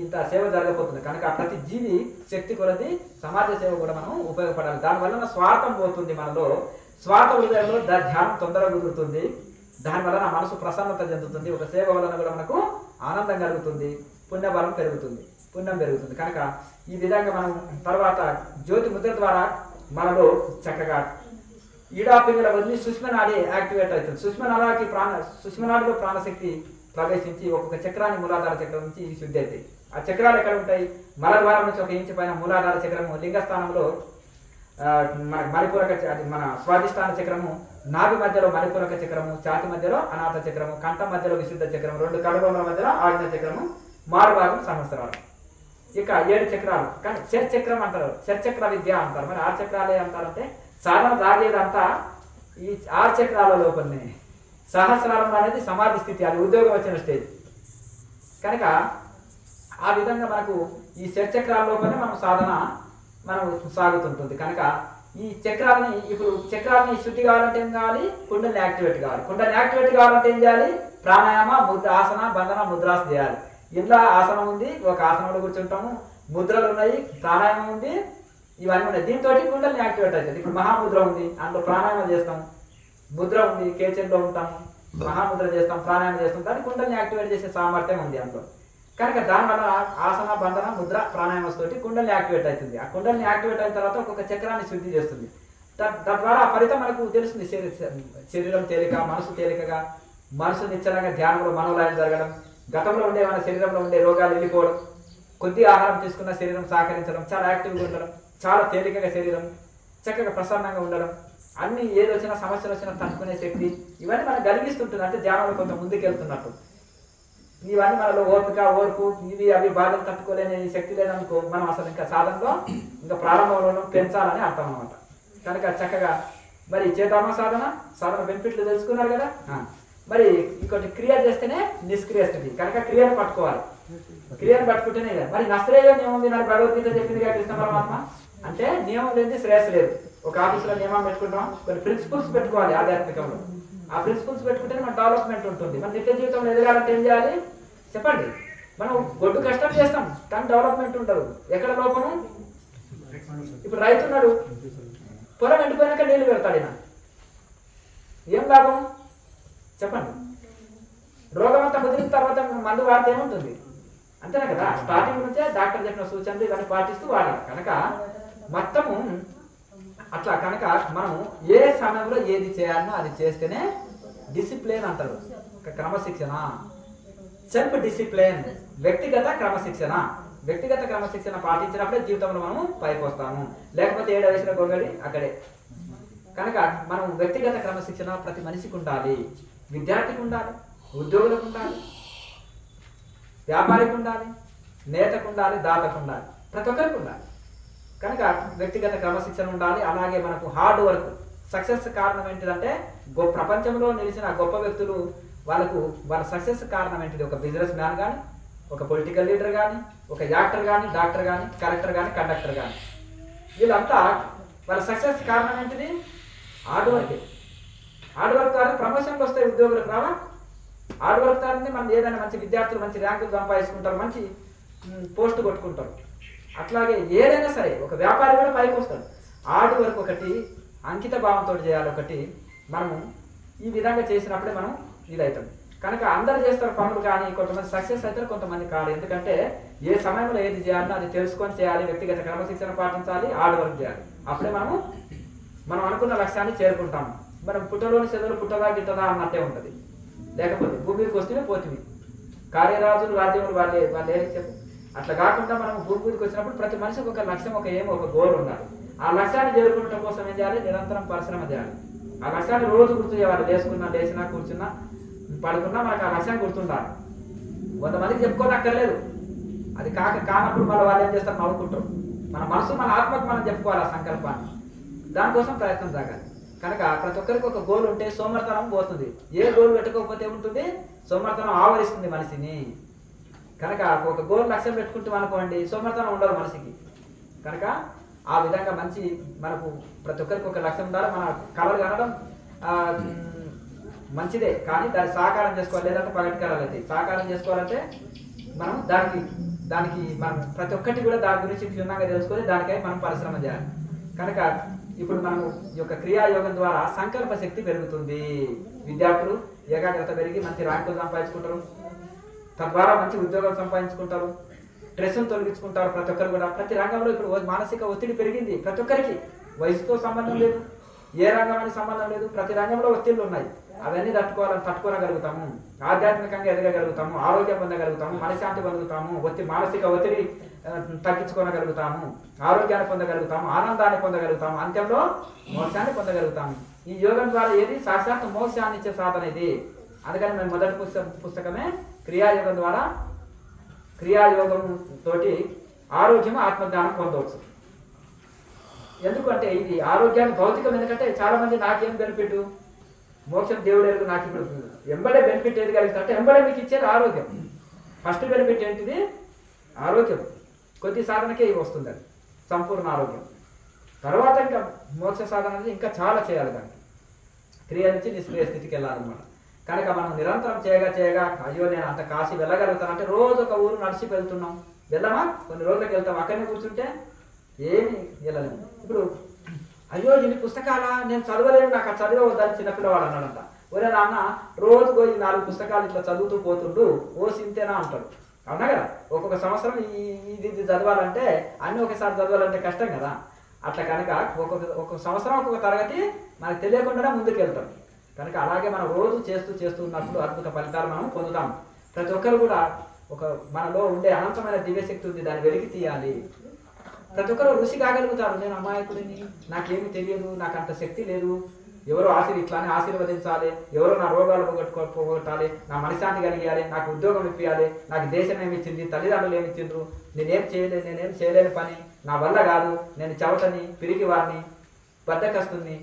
ఇంత సేవ జరగపోతుంది. కనుక ప్రతి జీవి శక్తి కొలది సమాజ సేవ కూడా మనం ఉపయోగపడాలి. దానివల్ల స్వార్థం పోతుంది, మనలో స్వార్థ హృదయంలో ధ్యానం తొందరగా కుదురుతుంది. దానివల్ల నా మనసు ప్రసన్నత చెందుతుంది. ఒక సేవ వలన కూడా మనకు ఆనందం కలుగుతుంది, పుణ్యబలం పెరుగుతుంది, పుణ్యం పెరుగుతుంది. కనుక ఈ విధంగా మనం తర్వాత జ్యోతి ముద్ర ద్వారా మనలో చక్కగా ఈడాపింగల వదిలి సుష్మనాడి యాక్టివేట్ అవుతుంది. సుష్మనాడిలో ప్రాణశక్తి ప్రవేశించి ఒక్కొక్క చక్రాన్ని మూలాధార చక్రం నుంచి శుద్ధి అవుతాయి. ఆ చక్రాలు ఎక్కడ ఉంటాయి? మల ద్వారం నుంచి 1 ఇంచు పైన మూలాధార చక్రము, లింగస్థానంలో మన మణిపూరక మన స్వాధిష్టాన చక్రము, నాభి మధ్యలో మణిపూరక చక్రము, ఛాతి మధ్యలో అనాథ చక్రము, కంఠం మధ్యలో విశుద్ధ చక్రము, 2 కడుగోమల మధ్యలో ఆజ్ఞ చక్రము, మారుభాగం సహస్రాలు. ఇక 7 చక్రాలు. కానీ షట్చక్రం అంటారు, షట్చక్ర విద్య అంటారు. మరి 6 చక్రాలే అంటారంటే సాధన సాగేదంతా ఈ 6 చక్రాల లోపలనే. సహస్రాలం అనేది సమాధి స్థితి, అది ఉద్యోగం వచ్చిన స్టేజ్. కనుక ఆ విధంగా మనకు ఈ షట్చక్రాల లోపలనే మనం సాధన మనం సాగుతుంటుంది. కనుక ఈ చక్రాలని ఇప్పుడు చక్రాలని శుద్ధి కావాలంటే ఏం కావాలి? కుండలిని యాక్టివేట్ కావాలి. కుండలిని యాక్టివేట్ కావాలంటే ఏం చేయాలి? ప్రాణాయామ, ముద్ర, ఆసన, బంధన, ముద్రాస చేయాలి. ఇంట్లో ఆసనం ఉంది, ఒక ఆసనంలో కూర్చుంటాము, ముద్రలు ఉన్నాయి, ప్రాణాయామం ఉంది, ఇవన్నీ ఉన్నాయి. దీంతో కుండలిని యాక్టివేట్ అవుతుంది. ఇప్పుడు మహాముద్ర ఉంది, అందులో ప్రాణాయామం చేస్తాం. ముద్ర ఉంది, కేచన్లో ఉంటాము, మహాముద్ర చేస్తాం, ప్రాణాయామం చేస్తాం. దాన్ని కుండలిని యాక్టివేట్ చేసే సామర్థ్యం ఉంది అందులో. కనుక దానివల్ల ఆసన, బంధన, ముద్ర, ప్రాణాయామం తోటి కుండలిని యాక్టివేట్ అవుతుంది. ఆ కుండలిని యాక్టివేట్ అయిన తర్వాత ఒక్కొక్క చక్రాన్ని శుద్ధి చేస్తుంది. తద్వారా ఆ ఫలితం మనకు తెలుస్తుంది. శరీరం తేలిక, మనసు తేలికగా, మనసు నిశ్చలంగా, ధ్యానంలో మనోలయం జరగడం, గతంలో ఉండే మన శరీరంలో ఉండే రోగాలు వెళ్ళిపోవడం, కొద్ది ఆహారం తీసుకున్న శరీరం సహకరించడం, చాలా యాక్టివ్గా ఉండడం, చాలా తేలికగా శరీరం చక్కగా ప్రసన్నంగా ఉండడం, అన్ని ఏది వచ్చినా సమస్యలు వచ్చినా తట్టుకునే శక్తి, ఇవన్నీ మనం కలిగిస్తుంటుంది. అంటే ధ్యానంలో కొంత ముందుకు వెళ్తున్నట్టు. ఇవన్నీ మనలో ఓర్పు ఇవి అవి బాధలు తట్టుకోలేని శక్తి లేదనుకో, మనం అసలు ఇంకా సాధనలో ఇంకా ప్రారంభంలో పెంచాలని అర్థం అనమాట. కనుక చక్కగా మరి చేద్దామా సాధన బెనిఫిట్లు తెలుసుకున్నారు కదా. మరి ఇంకోటి క్రియ చేస్తేనే నిష్క్రియ స్థితి. కనుక క్రియను పట్టుకోవాలి. క్రియను పట్టుకుంటేనే కదా. మరి నశ్రేయం ఏముంది? నాకు భగవద్గీత చెప్పిందిగా కృష్ణ పరమాత్మ. అంటే నియమం లేని శ్రేయస్సు లేదు. ఒక ఆఫీసులో నియమం పెట్టుకుంటాం, కొన్ని ప్రిన్సిపల్స్ పెట్టుకోవాలి ఆధ్యాత్మికంలో. ఆ ప్రిన్సిపల్స్ పెట్టుకుంటే మన డెవలప్మెంట్ ఉంటుంది. మన నిత్య జీవితంలో ఎదగాలంటే ఏం చేయాలి చెప్పండి? మనం గొడ్డు కష్టం చేస్తాం కానీ డెవలప్మెంట్ ఉండదు. ఎక్కడ లోపము? ఇప్పుడు రైతు ఉన్నాడు, పొలం ఎండిపోయినాక నీళ్లు పెడతాడు. ఈయన ఏం లాభం చెప్పండి? రోగం అంతా ముదిరిన తర్వాత మందు వాడితే ఏముంటుంది? అంతేనా కదా. స్టార్టింగ్ నుంచే డాక్టర్ చెప్పిన సూచనలు ఇవన్నీ పాటిస్తూ వాడాలి. కనుక మొత్తము అట్లా. కనుక మనము ఏ సమయంలో ఏది చేయాలనో అది చేస్తేనే డిసిప్లిన్ అంటారు. క్రమశిక్షణ, సెల్ఫ్ డిసిప్లిన్, వ్యక్తిగత క్రమశిక్షణ. వ్యక్తిగత క్రమశిక్షణ పాటించినప్పుడే జీవితంలో మనము పైకి వస్తాము. లేకపోతే ఏడ వేసిన గొంగడి అక్కడే. కనుక మనం వ్యక్తిగత క్రమశిక్షణ ప్రతి మనిషికి ఉండాలి. విద్యార్థికి ఉండాలి, ఉద్యోగులకు ఉండాలి, వ్యాపారికి ఉండాలి, నేతకు ఉండాలి, దాతకు ఉండాలి, ప్రతి ఒక్కరికి ఉండాలి. కనుక వ్యక్తిగత క్రమశిక్షణ ఉండాలి. అలాగే మనకు హార్డ్ వర్క్. సక్సెస్ కారణం ఏంటిదంటే ప్రపంచంలో నిలిచిన గొప్ప వ్యక్తులు వాళ్ళ సక్సెస్ కారణం ఏంటిది? ఒక బిజినెస్ మ్యాన్ కానీ, ఒక పొలిటికల్ లీడర్ కానీ, ఒక యాక్టర్ కానీ, డాక్టర్ కానీ, కలెక్టర్ కానీ, కండక్టర్ కానీ, వీళ్ళంతా వాళ్ళ సక్సెస్ కారణం ఏంటిది? Hard work. హార్డ్ వర్క్ ద్వారా ప్రమోషన్లు వస్తాయి, ఉద్యోగులకు రావా? హార్డ్ వర్క్ ద్వారా మనం ఏదైనా మంచి విద్యార్థులు మంచి ర్యాంకులు సంపాదించుకుంటారు, మంచి పోస్ట్ కొట్టుకుంటారు. అట్లాగే ఏదైనా సరే ఒక వ్యాపారి కూడా పైకి వస్తాడు. హార్డ్ వర్క్ ఒకటి, అంకిత భావంతో చేయాలి ఒకటి. మనము ఈ విధంగా చేసినప్పుడే మనం ఇదవుతాం. కనుక అందరు చేస్తారు పనులు, కానీ కొంతమంది సక్సెస్ అవుతారు, కొంతమంది కాదు. ఎందుకంటే ఏ సమయంలో ఏది చేయాలో అది తెలుసుకొని చేయాలి, వ్యక్తిగత క్రమశిక్షణ పాటించాలి, హార్డ్ వర్క్ చేయాలి. అప్పుడే మనం అనుకున్న లక్ష్యాన్ని చేరుకుంటాము. మనం పుట్టలోని చెదలు పుట్టదా గిట్టదా అన్నట్టే ఉంటుంది. లేకపోతే భూమి మీదకి వస్తేనే పోతుంది. కార్యరాజులు రాజ్యములు వాళ్ళే చెప్పు. అట్లా కాకుండా మనం భూమి మీదకి వచ్చినప్పుడు ప్రతి మనిషికి ఒక లక్ష్యం, ఒక ఏమో ఒక గోల్ ఉండాలి. ఆ లక్ష్యాన్ని చేరుకోవడం కోసం ఏం చేయాలి? నిరంతరం పరిశ్రమ చేయాలి. ఆ లక్ష్యాన్ని రోజు గుర్తు చేయాలి. లేచినా కూర్చున్నా పడుకున్నా మనకు ఆ లక్ష్యం గుర్తుండాలి. కొంతమందికి చెప్పుకోనక్కర్లేదు. అది కానప్పుడు మళ్ళీ వాళ్ళు ఏం చేస్తారు? నవ్వుకుంటారు. మన మనసు, మన ఆత్మకు మనం చెప్పుకోవాలి ఆ సంకల్పాన్ని. దానికోసం ప్రయత్నం సాగాలి. కనుక ప్రతి ఒక్కరికి ఒక గోల్ ఉంటే సోమర్తనం పోతుంది. ఏ గోల్ పెట్టుకోకపోతే ఉంటుంది? సోమర్తనం ఆవరిస్తుంది మనిషిని. కనుక ఒక గోల్ లక్ష్యం పెట్టుకుంటాం అనుకోండి, సోమర్థనం ఉండదు మనిషికి. కనుక ఆ విధంగా మంచి మనకు ప్రతి ఒక్కరికి ఒక లక్ష్యం ఉండాలి. మన కళలు కనడం మంచిదే, కానీ దాన్ని సాకారం చేసుకోవాలి. లేదంటే పగటి కళలు అయితే సాకారం చేసుకోవాలంటే మనం దానికి మనం ప్రతి ఒక్కటి కూడా దాని గురించి క్షుణ్ణంగా తెలుసుకొని దానికై మనం పరిశ్రమ చేయాలి. కనుక ఇప్పుడు మనము ఈ యొక్క క్రియాయోగం ద్వారా సంకల్ప శక్తి పెరుగుతుంది. విద్యార్థులు ఏకాగ్రత పెరిగి మంచి ర్యాంకులు సంపాదించుకుంటారు, తద్వారా మంచి ఉద్యోగాలు సంపాదించుకుంటారు, స్ట్రెస్ను తొలగించుకుంటారు. ప్రతి ఒక్కరు కూడా ప్రతి రంగంలో ఇప్పుడు మానసిక ఒత్తిడి పెరిగింది. ప్రతి ఒక్కరికి వయసుతో సంబంధం లేదు, ఏ రంగం సంబంధం లేదు, ప్రతి రంగంలో ఒత్తిళ్లు ఉన్నాయి. అవన్నీ తట్టుకోగలుగుతాము, ఆధ్యాత్మికంగా ఎదగగలుగుతాము, ఆరోగ్యం పొందగలుగుతాము, మనశ్శాంతి పొందుతాము, మానసిక ఒత్తిడి తగ్గించుకోగలుగుతాము, ఆరోగ్యాన్ని పొందగలుగుతాము, ఆనందాన్ని పొందగలుగుతాము, అంత్యంలో మోక్షాన్ని పొందగలుగుతాము. ఈ యోగం ద్వారా ఏది సాక్షాత్ మోక్షాన్ని ఇచ్చే సాధన ఇది. అందుకని మేము మొదటి పుస్తకమే క్రియాయోగం ద్వారా క్రియాయోగం తోటి ఆరోగ్యం ఆత్మజ్ఞానం పొందవచ్చు. ఎందుకంటే ఇది ఆరోగ్యాన్ని భౌతికం. ఎందుకంటే చాలా మంది నాకేం బెనిఫిట్, మోక్షం దేవుడు ఎరుగు, నాకు ఇప్పుడు ఎంబడే బెనిఫిట్ ఏది కలుగుతుందంటే ఎంబడే మీకు ఇచ్చేది ఆరోగ్యం. ఫస్ట్ బెనిఫిట్ ఏంటిది? ఆరోగ్యం. కొద్ది సాధనకే ఇవి వస్తుంది, అది సంపూర్ణ ఆరోగ్యం. తర్వాత ఇంకా మోక్ష సాధన ఇంకా చాలా చేయాలి. దానికి క్రియ నుంచి నిష్క్రియ స్థితికి వెళ్ళాలన్నమాట. కనుక మనం నిరంతరం చేయగా అయ్యో నేను అంత కాశీ వెళ్ళగలుగుతానంటే రోజు ఒక ఊరు నడిచి వెళ్తున్నాం, వెళ్ళమా? కొన్ని రోజులకు వెళ్తాం, అక్కడనే కూర్చుంటే ఏమి వెళ్ళలేము. ఇప్పుడు అయ్యో ఇన్ని పుస్తకాలా, నేను చదవలేను, నాకు ఆ చదివద్దని చిన్నపిల్లవాడు అన్నాడంట. ఒరే నాన్న రోజుకో ఈ 4 పుస్తకాలు ఇట్లా చదువుతూ పోతుండు, ఓ సింతేనా అంటాడు. అవునా కదా? ఒక్కొక్క సంవత్సరం ఇది చదవాలంటే అన్ని ఒకసారి చదవాలంటే కష్టం కదా. అట్లా కనుక ఒక్కొక్క సంవత్సరం ఒక్కొక్క తరగతి మనకు తెలియకుండానే ముందుకు వెళ్తాం. కనుక అలాగే మనం రోజు చేస్తున్నప్పుడు అద్భుత ఫలితాలు మనం పొందుతాం. ప్రతి ఒక్కరు కూడా మనలో ఉండే అనంతమైన దివ్యశక్తి ఉంది, దాన్ని వెలికి తీయాలి. ప్రతి ఒక్కరు ఋషి కాగలుగుతారు. నేను అమాయకుడిని, నాకేమీ తెలియదు, నాకు అంత శక్తి లేదు, ఎవరో ఇట్లానే ఆశీర్వదించాలి, ఎవరో నా రోగాలు పోగొట్టాలి, నా మనశ్శాంతి కలిగియాలి, నాకు ఉద్యోగం ఇప్పియాలి, నాకు దేశం ఏమి ఇచ్చింది, తల్లిదండ్రులు ఏమి ఇచ్చిండ్రు, నేనేం చేయలేని పని నా వల్ల కాదు, నేను చవటని, పిరికి వారిని, బద్దకస్తుని.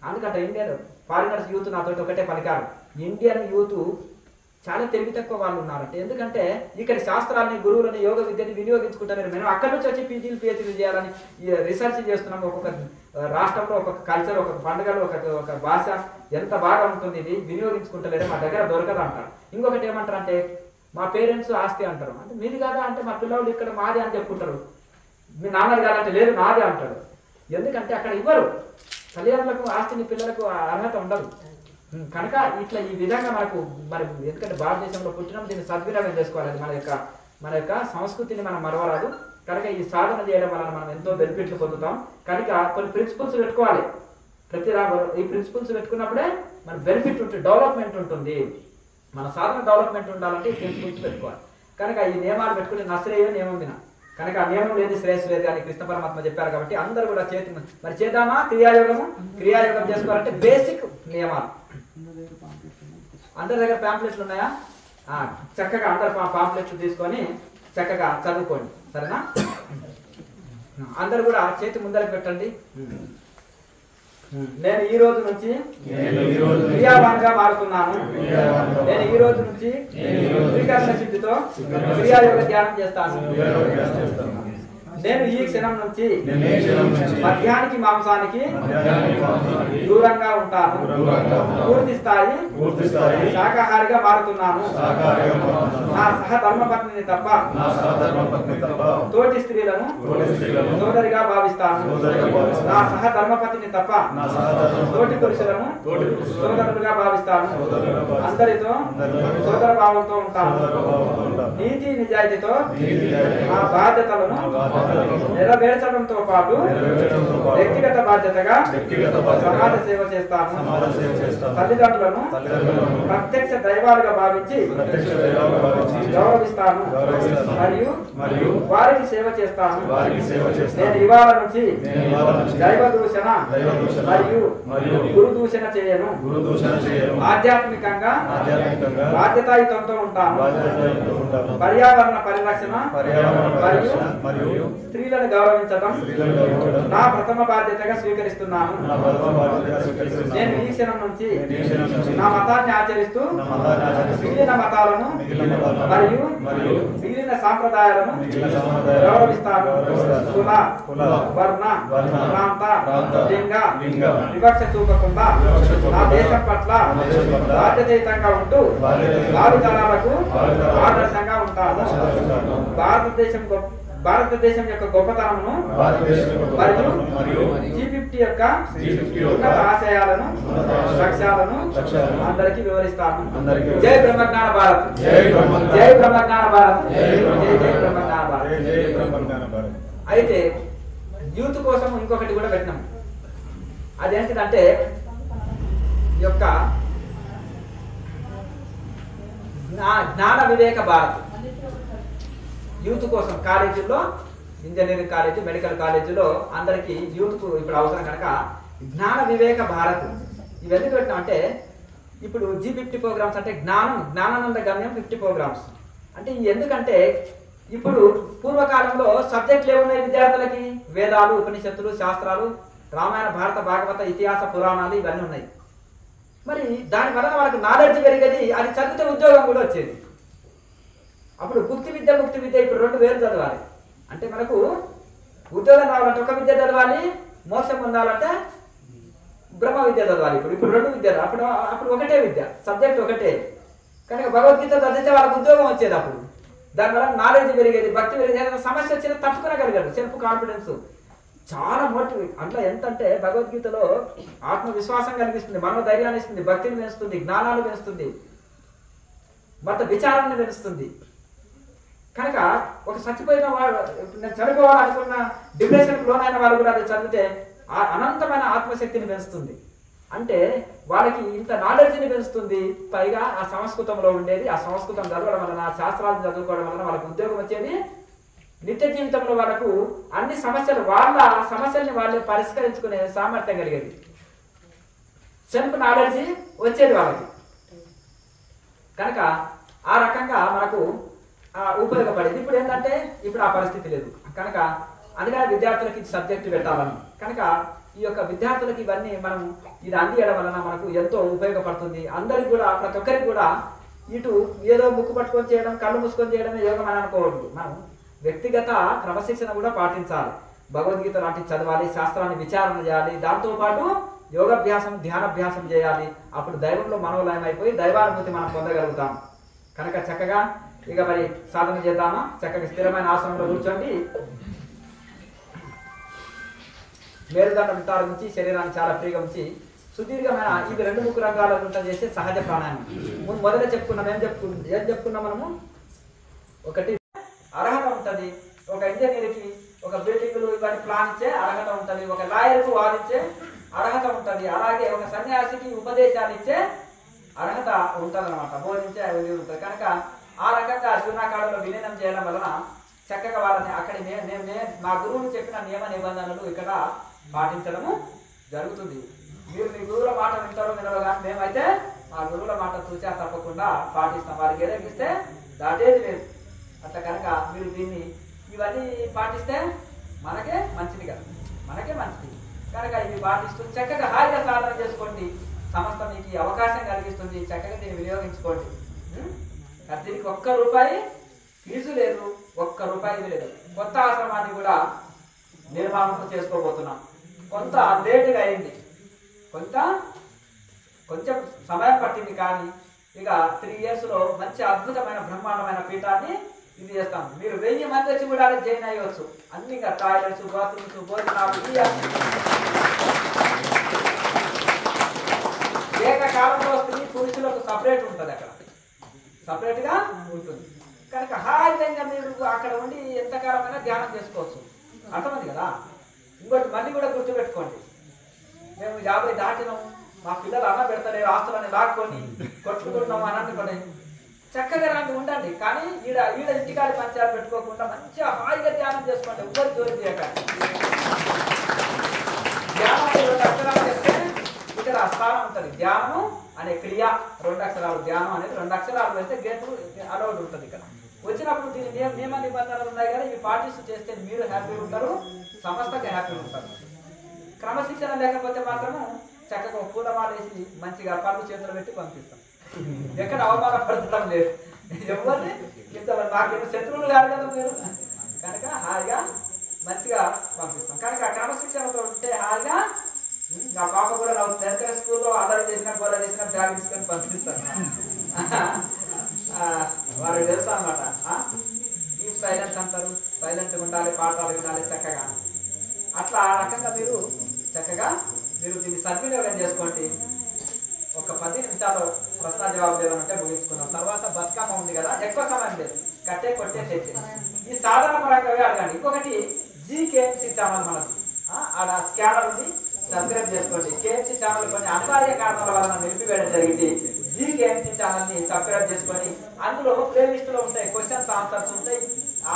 అందుకంటే ఇండియన్ ఫారినర్స్ యూత్ నాతో ఒకటే పలికారు, ఇండియన్ యూత్ చాలా తెలివి తక్కువ వాళ్ళు ఉన్నారంటే. ఎందుకంటే ఇక్కడ శాస్త్రాన్ని, గురువులని, యోగ విద్యని వినియోగించుకుంటారు. మేము అక్కడి నుంచి వచ్చి పీజీలు పిహెచ్డీలు చేయాలని రీసెర్చ్ చేస్తున్నాము. ఒక్కొక్క రాష్ట్రంలో ఒక్కొక్క కల్చర్, ఒక్కొక్క పండుగలు, ఒక భాష ఎంత బాగా ఉంటుంది, ఇది వినియోగించుకుంటలేదో మా దగ్గర దొరకదు అంటారు. ఇంకొకటి ఏమంటారు అంటే మా పేరెంట్స్ ఆస్తి అంటారు. అంటే మీది కాదా అంటే మా పిల్లలు ఇక్కడ మాది అని చెప్పుకుంటారు. మీ నాన్నది కాదంటే లేదు నాది అంటాడు. ఎందుకంటే అక్కడ ఇవ్వరు, తల్లిదండ్రులకు ఆస్తిని పిల్లలకు అర్హత ఉండదు. కనుక ఇట్లా ఈ విధంగా మనకు మరి ఎందుకంటే భారతదేశంలో పుట్టినాం, దీన్ని సద్వినియోగం చేసుకోవాలి. మన యొక్క సంస్కృతిని మనం మరవరాదు. కనుక ఈ సాధన చేయడం వలన మనం ఎంతో బెనిఫిట్లు పొందుతాం. కనుక కొన్ని ప్రిన్సిపల్స్ పెట్టుకోవాలి. ఈ ప్రిన్సిపల్స్ పెట్టుకున్నప్పుడే మన బెనిఫిట్ ఉంటుంది, డెవలప్మెంట్ ఉంటుంది. మన సాధన డెవలప్మెంట్ ఉండాలంటే ఈ ప్రిన్సిపల్స్ పెట్టుకోవాలి. కనుక ఈ నియమాలు పెట్టుకుంటే నశ్రేయ నియమం విన. కనుక ఆ నియమం లేదు శ్రేయస్సు లేదు అని కృష్ణ పరమాత్మ చెప్పారు. కాబట్టి అందరూ కూడా మరి చేద్దామా క్రియాయోగం చేసుకోవాలంటే బేసిక్ నియమాలు. అందరి దగ్గర పాంప్లెట్లు ఉన్నాయా? చక్కగా అందరు పాంప్లెట్లు తీసుకొని చక్కగా చదువుకోండి, సరేనా? అందరు కూడా చేతి ముందరకు పెట్టండి. నేను ఈ రోజు నుంచి క్రియావాన్గా మారుతున్నాను. నేను ఈ రోజు నుంచి త్రికరణ సిద్ధితో క్రియాయోగ ధ్యానం చేస్తాను. నేను ఈ క్షణం నుంచి మద్యానికి మాంసానికి దూరంగా ఉంటాను. పూర్తి స్థాయి శాకాహారిగా మారుతున్నాను. నా సహధర్మపత్నిని తప్ప తోటి స్త్రీలను సోదరిగా భావిస్తాను. నా సహధర్మపతిని తప్ప తోటి పురుషులను సోదరులుగా భావిస్తాను. అందరితో సోదర భావంతో ఉంటాను. నీతి నిజాయితీతో నా బాధ్యతలను నెరవేర్చడంతో పాటు వ్యక్తిగత బాధ్యతగా సమాజ సేవ చేస్తాను. తల్లిదండ్రులను ప్రత్యక్ష దైవాలుగా భావించి గౌరవిస్తాను మరియు వారికి సేవ చేస్తాను. నేను ఇవాళ నుంచి దైవ దూషణ మరియు గురు దూషణ చేయను. ఆధ్యాత్మికంగా బాధ్యతాయుతంతో ఉంటాను. పర్యావరణ పరిరక్షణ మరియు స్త్రీలను గౌరవించడం నా ప్రథమ బాధ్యతగా స్వీకరిస్తున్నాను. నేను ఈ క్షణం నుంచి నా మతాన్ని ఆచరిస్తూ మిగిలిన మతాలను మరియు మిగిలిన సాంప్రదాయాలను గౌరవిస్తాను. కుల, వర్ణ, ప్రాంత, లింగ వివక్ష చూపకుండా నా దేశం పట్ల బాధ్యతాయుతంగా ఉంటూ భావితరాలకు ఆదర్శంగా ఉంటాను. భారతదేశం యొక్క గొప్పతనమును మరియు G50 యొక్క ఉన్నత ఆశయాలను లక్ష్యాలను అందరికీ వివరిస్తాను. జై బ్రహ్మజ్ఞాన భారత్, జై బ్రహ్మజ్ఞాన భారత్, జై బ్రహ్మజ్ఞాన భారత్. అయితే యూత్ కోసం ఇంకొకటి కూడా పెట్టినాం. అదేంటిదంటే ఈ యొక్క జ్ఞాన వివేక భారత్. యూత్ కోసం కాలేజీల్లో, ఇంజనీరింగ్ కాలేజీ, మెడికల్ కాలేజీలో అందరికీ యూత్ ఇప్పుడు అవసరం కనుక జ్ఞాన వివేక భారత్. ఇవి ఎందుకు పెట్టినాం అంటే ఇప్పుడు G50 ప్రోగ్రామ్స్ అంటే జ్ఞానానంద గమ్యం 50 ప్రోగ్రామ్స్ అంటే ఎందుకంటే ఇప్పుడు పూర్వకాలంలో సబ్జెక్టులు ఏమున్నాయి విద్యార్థులకి? వేదాలు, ఉపనిషత్తులు, శాస్త్రాలు, రామాయణ, భారత, భాగవత, ఇతిహాస, పురాణాలు ఇవన్నీ ఉన్నాయి. మరి దాని వలన వాళ్ళకి నాలెడ్జ్ పెరిగేది. అది చదివితే ఉద్యోగం కూడా వచ్చేది. అప్పుడు ముక్తి విద్య ఇప్పుడు రెండు వేరు చదవాలి. అంటే మనకు ఉద్యోగం రావాలంటే ఒక విద్య చదవాలి, మోక్షం పొందాలంటే బ్రహ్మ విద్య చదవాలి. ఇప్పుడు రెండు విద్యలు. అప్పుడు ఒకటే విద్య, సబ్జెక్ట్ ఒకటే. కనుక భగవద్గీత చదివితే వాళ్ళకి ఉద్యోగం వచ్చేది. అప్పుడు దానివల్ల నాలెడ్జ్ పెరిగేది, భక్తి పెరిగేది. సమస్య వచ్చినా తట్టుకునగలిగాడు. సెల్ఫ్ కాన్ఫిడెన్స్ చాలా మోటివేట్. అట్లా ఎంతంటే భగవద్గీతలో ఆత్మవిశ్వాసం కలిగిస్తుంది, మనోధైర్యాన్ని ఇస్తుంది, భక్తిని పెంచుతుంది, జ్ఞానాన్ని పెంచుతుంది, మత విచారాన్ని పెంచుతుంది. కనుక ఒక చచ్చిపోయిన వాడు, నేను చనిపోవాలనుకున్న డిప్రెషన్కి లోనైన వాళ్ళు కూడా అది చదివితే అనంతమైన ఆత్మశక్తిని పెంచుతుంది. అంటే వాళ్ళకి ఇంత నాలెడ్జ్ని పెంచుతుంది. పైగా ఆ సంస్కృతంలో ఉండేది, ఆ సంస్కృతం చదవడం వలన, శాస్త్రాలను చదువుకోవడం వలన వాళ్ళకి ఉద్యోగం వచ్చేది. నిత్య జీవితంలో వాళ్ళకు అన్ని సమస్యలు, వాళ్ళ సమస్యల్ని వాళ్ళు పరిష్కరించుకునే సామర్థ్యం కలిగేది. సెల్ఫ్ నాలెడ్జ్ వచ్చేది వాళ్ళకి. కనుక ఆ రకంగా మనకు ఉపయోగపడేది. ఇప్పుడు ఏంటంటే ఇప్పుడు ఆ పరిస్థితి లేదు. కనుక అందుకని విద్యార్థులకి సబ్జెక్టు పెట్టాలని. కనుక ఈ యొక్క విద్యార్థులకి ఇవన్నీ మనం ఇది అందియడం వలన మనకు ఎంతో ఉపయోగపడుతుంది. అందరికి కూడా, ప్రతి ఒక్కరికి కూడా ఇటు ఏదో ముక్కు పట్టుకొని చేయడం, కళ్ళు మూసుకొని చేయడమే యోగం అని అనుకోవద్దు. మనం వ్యక్తిగత క్రమశిక్షణ కూడా పాటించాలి. భగవద్గీత లాంటి చదవాలి, శాస్త్రాన్ని విచారణ చేయాలి, దాంతోపాటు యోగాభ్యాసం, ధ్యానాభ్యాసం చేయాలి. అప్పుడు దైవంలో మనోలయం అయిపోయి దైవానుభూతి మనం పొందగలుగుతాం. కనుక చక్కగా ఇక మరి సాధన చేద్దామా? చక్కగా స్థిరమైన ఆసనంలో కూర్చోండి. మేరుదండ వితారం నుంచి శరీరాన్ని చాలా ఫ్రీగా ఉంచి సుదీర్ఘమైన ఇవి 2-3 రంగాల గుంట చేసే సహజ ప్రాణాయామం. మొదట చెప్పుకున్నాం. ఏం చెప్పుకున్నాం మనము? ఒకటి అర్హత ఉంటుంది. ఒక ఇంజనీర్కి ఒక బిల్డింగ్లు ఇవన్నీ ప్లాన్ ఇచ్చే అర్హత ఉంటుంది. ఒక లాయర్కు వాదించే అర్హత ఉంటుంది. అలాగే ఒక సన్యాసికి ఉపదేశాలు ఇచ్చే అర్హత ఉంటుంది అనమాట, బోధించే ఉంటుంది. కనుక ఆ రకంగా జీవనాకాలంలో విలీనం చేయడం వలన చక్కగా వాళ్ళని అక్కడ మా గురువులు చెప్పిన నియమ నిబంధనలు ఇక్కడ పాటించడము జరుగుతుంది. మీరు మీ గురువుల మాట వింటారో వినరో కానీ మేమైతే మా గురువుల మాట చూచా తప్పకుండా పాటిస్తాం. వారికి ఎదగిస్తే దాటేది లేదు. అట్లా కనుక మీరు ఇవన్నీ పాటిస్తే మనకే మంచిది కదా, మనకే మంచిది. కనుక ఇవి పాటిస్తూ చక్కగా హాయిగా సాధన చేసుకోండి. సంస్థ మీకు అవకాశం కలిగిస్తుంది. చక్కగా దీన్ని వినియోగించుకోండి. దీనికి ₹1 ఫీజు లేదు, ₹1 లేదు. కొత్త ఆశ్రమాన్ని కూడా నిర్మాణం చేసుకోబోతున్నాం. కొంత లేటుగా అయింది, కొంచెం సమయం పట్టింది. కానీ ఇక 3 yearsలో మంచి అద్భుతమైన బ్రహ్మాండమైన పీఠాన్ని ఇది చేస్తాం. మీరు 1000 మంది వచ్చి కూడా జాయిన్ అయ్యవచ్చు. అన్ని టాయిలెట్స్, బాత్రూమ్స్, భోజనాలు ఏకకాలంలో స్త్రీ పురుషులకు సపరేట్ ఉంటుంది. అక్కడ సపరేట్గా ఉంటుంది. కనుక హాయిగా మీరు అక్కడ ఉండి ఎంతకాలమైనా ధ్యానం చేసుకోవచ్చు. అర్థమైంది కదా? ఇంకోటి మళ్ళీ కూడా గుర్తుపెట్టుకోండి. మేము 50 దాటినాం, మా పిల్లలు అన్న పెడతలేరు, ఆస్తులని లాక్కొని కొట్టుకుంటున్నాం అని అనుకోండి. చక్కగా రండి, ఉండండి. కానీ ఈడ ఇంటికాడి పంచాలు పెట్టుకోకుండా మంచిగా హాయిగా ధ్యానం చేసుకోండి. ఎవరు జోరు చేయకండి. ధ్యానం 2 అక్షరాలు చెప్తే ఇక్కడ స్థానం ఉంటుంది. ధ్యానం అనే క్రియ 2 అక్షరాలు. ధ్యానం అనేది 2 అక్షరాలు వేస్తే గేటు అలౌడ్ ఉంటుంది. ఇక్కడ వచ్చినప్పుడు దీని నియమ నిబంధనలు ఉన్నాయి కదా, ఇవి పాటిస్తూ చేస్తే మీరు హ్యాపీగా ఉంటారు, సంస్థకి హ్యాపీగా ఉంటారు. క్రమశిక్షణ లేకపోతే మాత్రము చక్కగా పూలమాల వేసి మంచిగా పళ్ళు చేతులు పెట్టి పంపిస్తాం. ఎక్కడ అవమానపడటం లేదు, ఎవరిని ఇంత మాకు శత్రువులు కాదు కదా మీరు, కనుక హాయిగా మంచిగా పంపిస్తాం. కనుక క్రమశిక్షణతో ఉంటే హాయిగా నా పాప కూడా నాకు దగ్గర స్కూల్లో ఆధారం చేసిన గోళ చేసిన బ్యాగ్ తీసుకొని పంపిస్తాను. వాళ్ళకి తెలుసు అనమాట. ఈ సైలెన్స్ అంటారు, సైలెంట్గా ఉండాలి, పాఠాలు వినాలి చక్కగా. అట్లా ఆ రకంగా మీరు చక్కగా మీరు దీన్ని సద్వినియోగం చేసుకోండి. ఒక 10 నిమిషాలు ప్రశ్న జవాబు లేదంటే ముగించుకున్నాం. తర్వాత బతుకమ్మ ఉంది కదా, ఎక్కువ సమయం లేదు, కట్టే కొట్టే తెచ్చే ఈ సాధారణ పరంగా అడగండి. ఇంకొకటి జీకేఎంసీ ఛానల్ మనకు ఆడ స్కానర్ ఉంది, సబ్స్క్రైబ్ చేసుకోండి. కేఎంసీ ఛానల్ కొన్ని అనివార్య కారణాల వలన నిలిపివేయడం జరిగింది. జీకేఎంసీ ఛానల్ ని సబ్స్క్రైబ్ చేసుకొని అందులో ప్లేలిస్ట్ లో ఉంటాయి, క్వశ్చన్స్ ఆన్సర్స్ ఉంటాయి,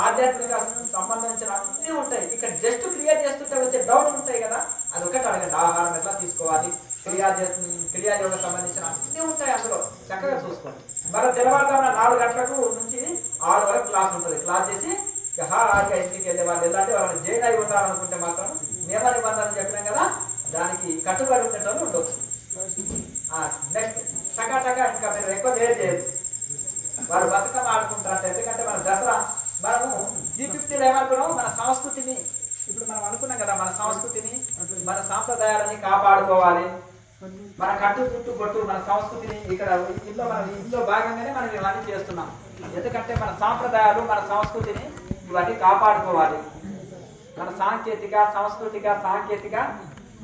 ఆధ్యాత్మిక సంబంధించిన అన్నీ ఉంటాయి. ఇక్కడ జస్ట్ క్రియేట్ చేస్తుంటే వచ్చే డౌట్ ఉంటాయి కదా, అది ఒకటి అడగండి. ఆహారం ఎట్లా తీసుకోవాలి, క్రియాయోగ సంబంధించిన అన్నీ ఉంటాయి అందులో, చక్కగా చూసుకోండి. మరి తెల్లవారుజామున 4 గంటలకు నుంచి 6 వరకు క్లాస్ ఉంటుంది. క్లాస్ చేసి హాయిగా ఇంటికి వెళ్ళే వాళ్ళు వెళ్ళాలి. వాళ్ళని జైన్ అయి ఉండాలనుకుంటే మాత్రం నియమ నిబంధనలు చెప్పినాం కదా, దానికి కట్టుబడి ఉండేటప్పుడు ఉండొచ్చు. నెక్స్ట్ టకా ఇంకా మీరు ఎక్కువ లేట్ చేయదు, వారు బతుకమ్మ ఆడుకుంటారంట. ఎందుకంటే మన దసరా మనము G50లో ఏమనుకున్నాం, మన సంస్కృతిని ఇప్పుడు మనం అనుకున్నాం కదా, మన సంస్కృతిని మన సాంప్రదాయాలని కాపాడుకోవాలి. మన కట్టు చుట్టూ కొట్టు మన సంస్కృతిని ఇక్కడ ఇంట్లో భాగంగానే మనం ఇవన్నీ చేస్తున్నాం. ఎందుకంటే మన సాంప్రదాయాలు మన సంస్కృతిని ఇవన్నీ కాపాడుకోవాలి. మన సాంకేతిక సాంస్కృతిక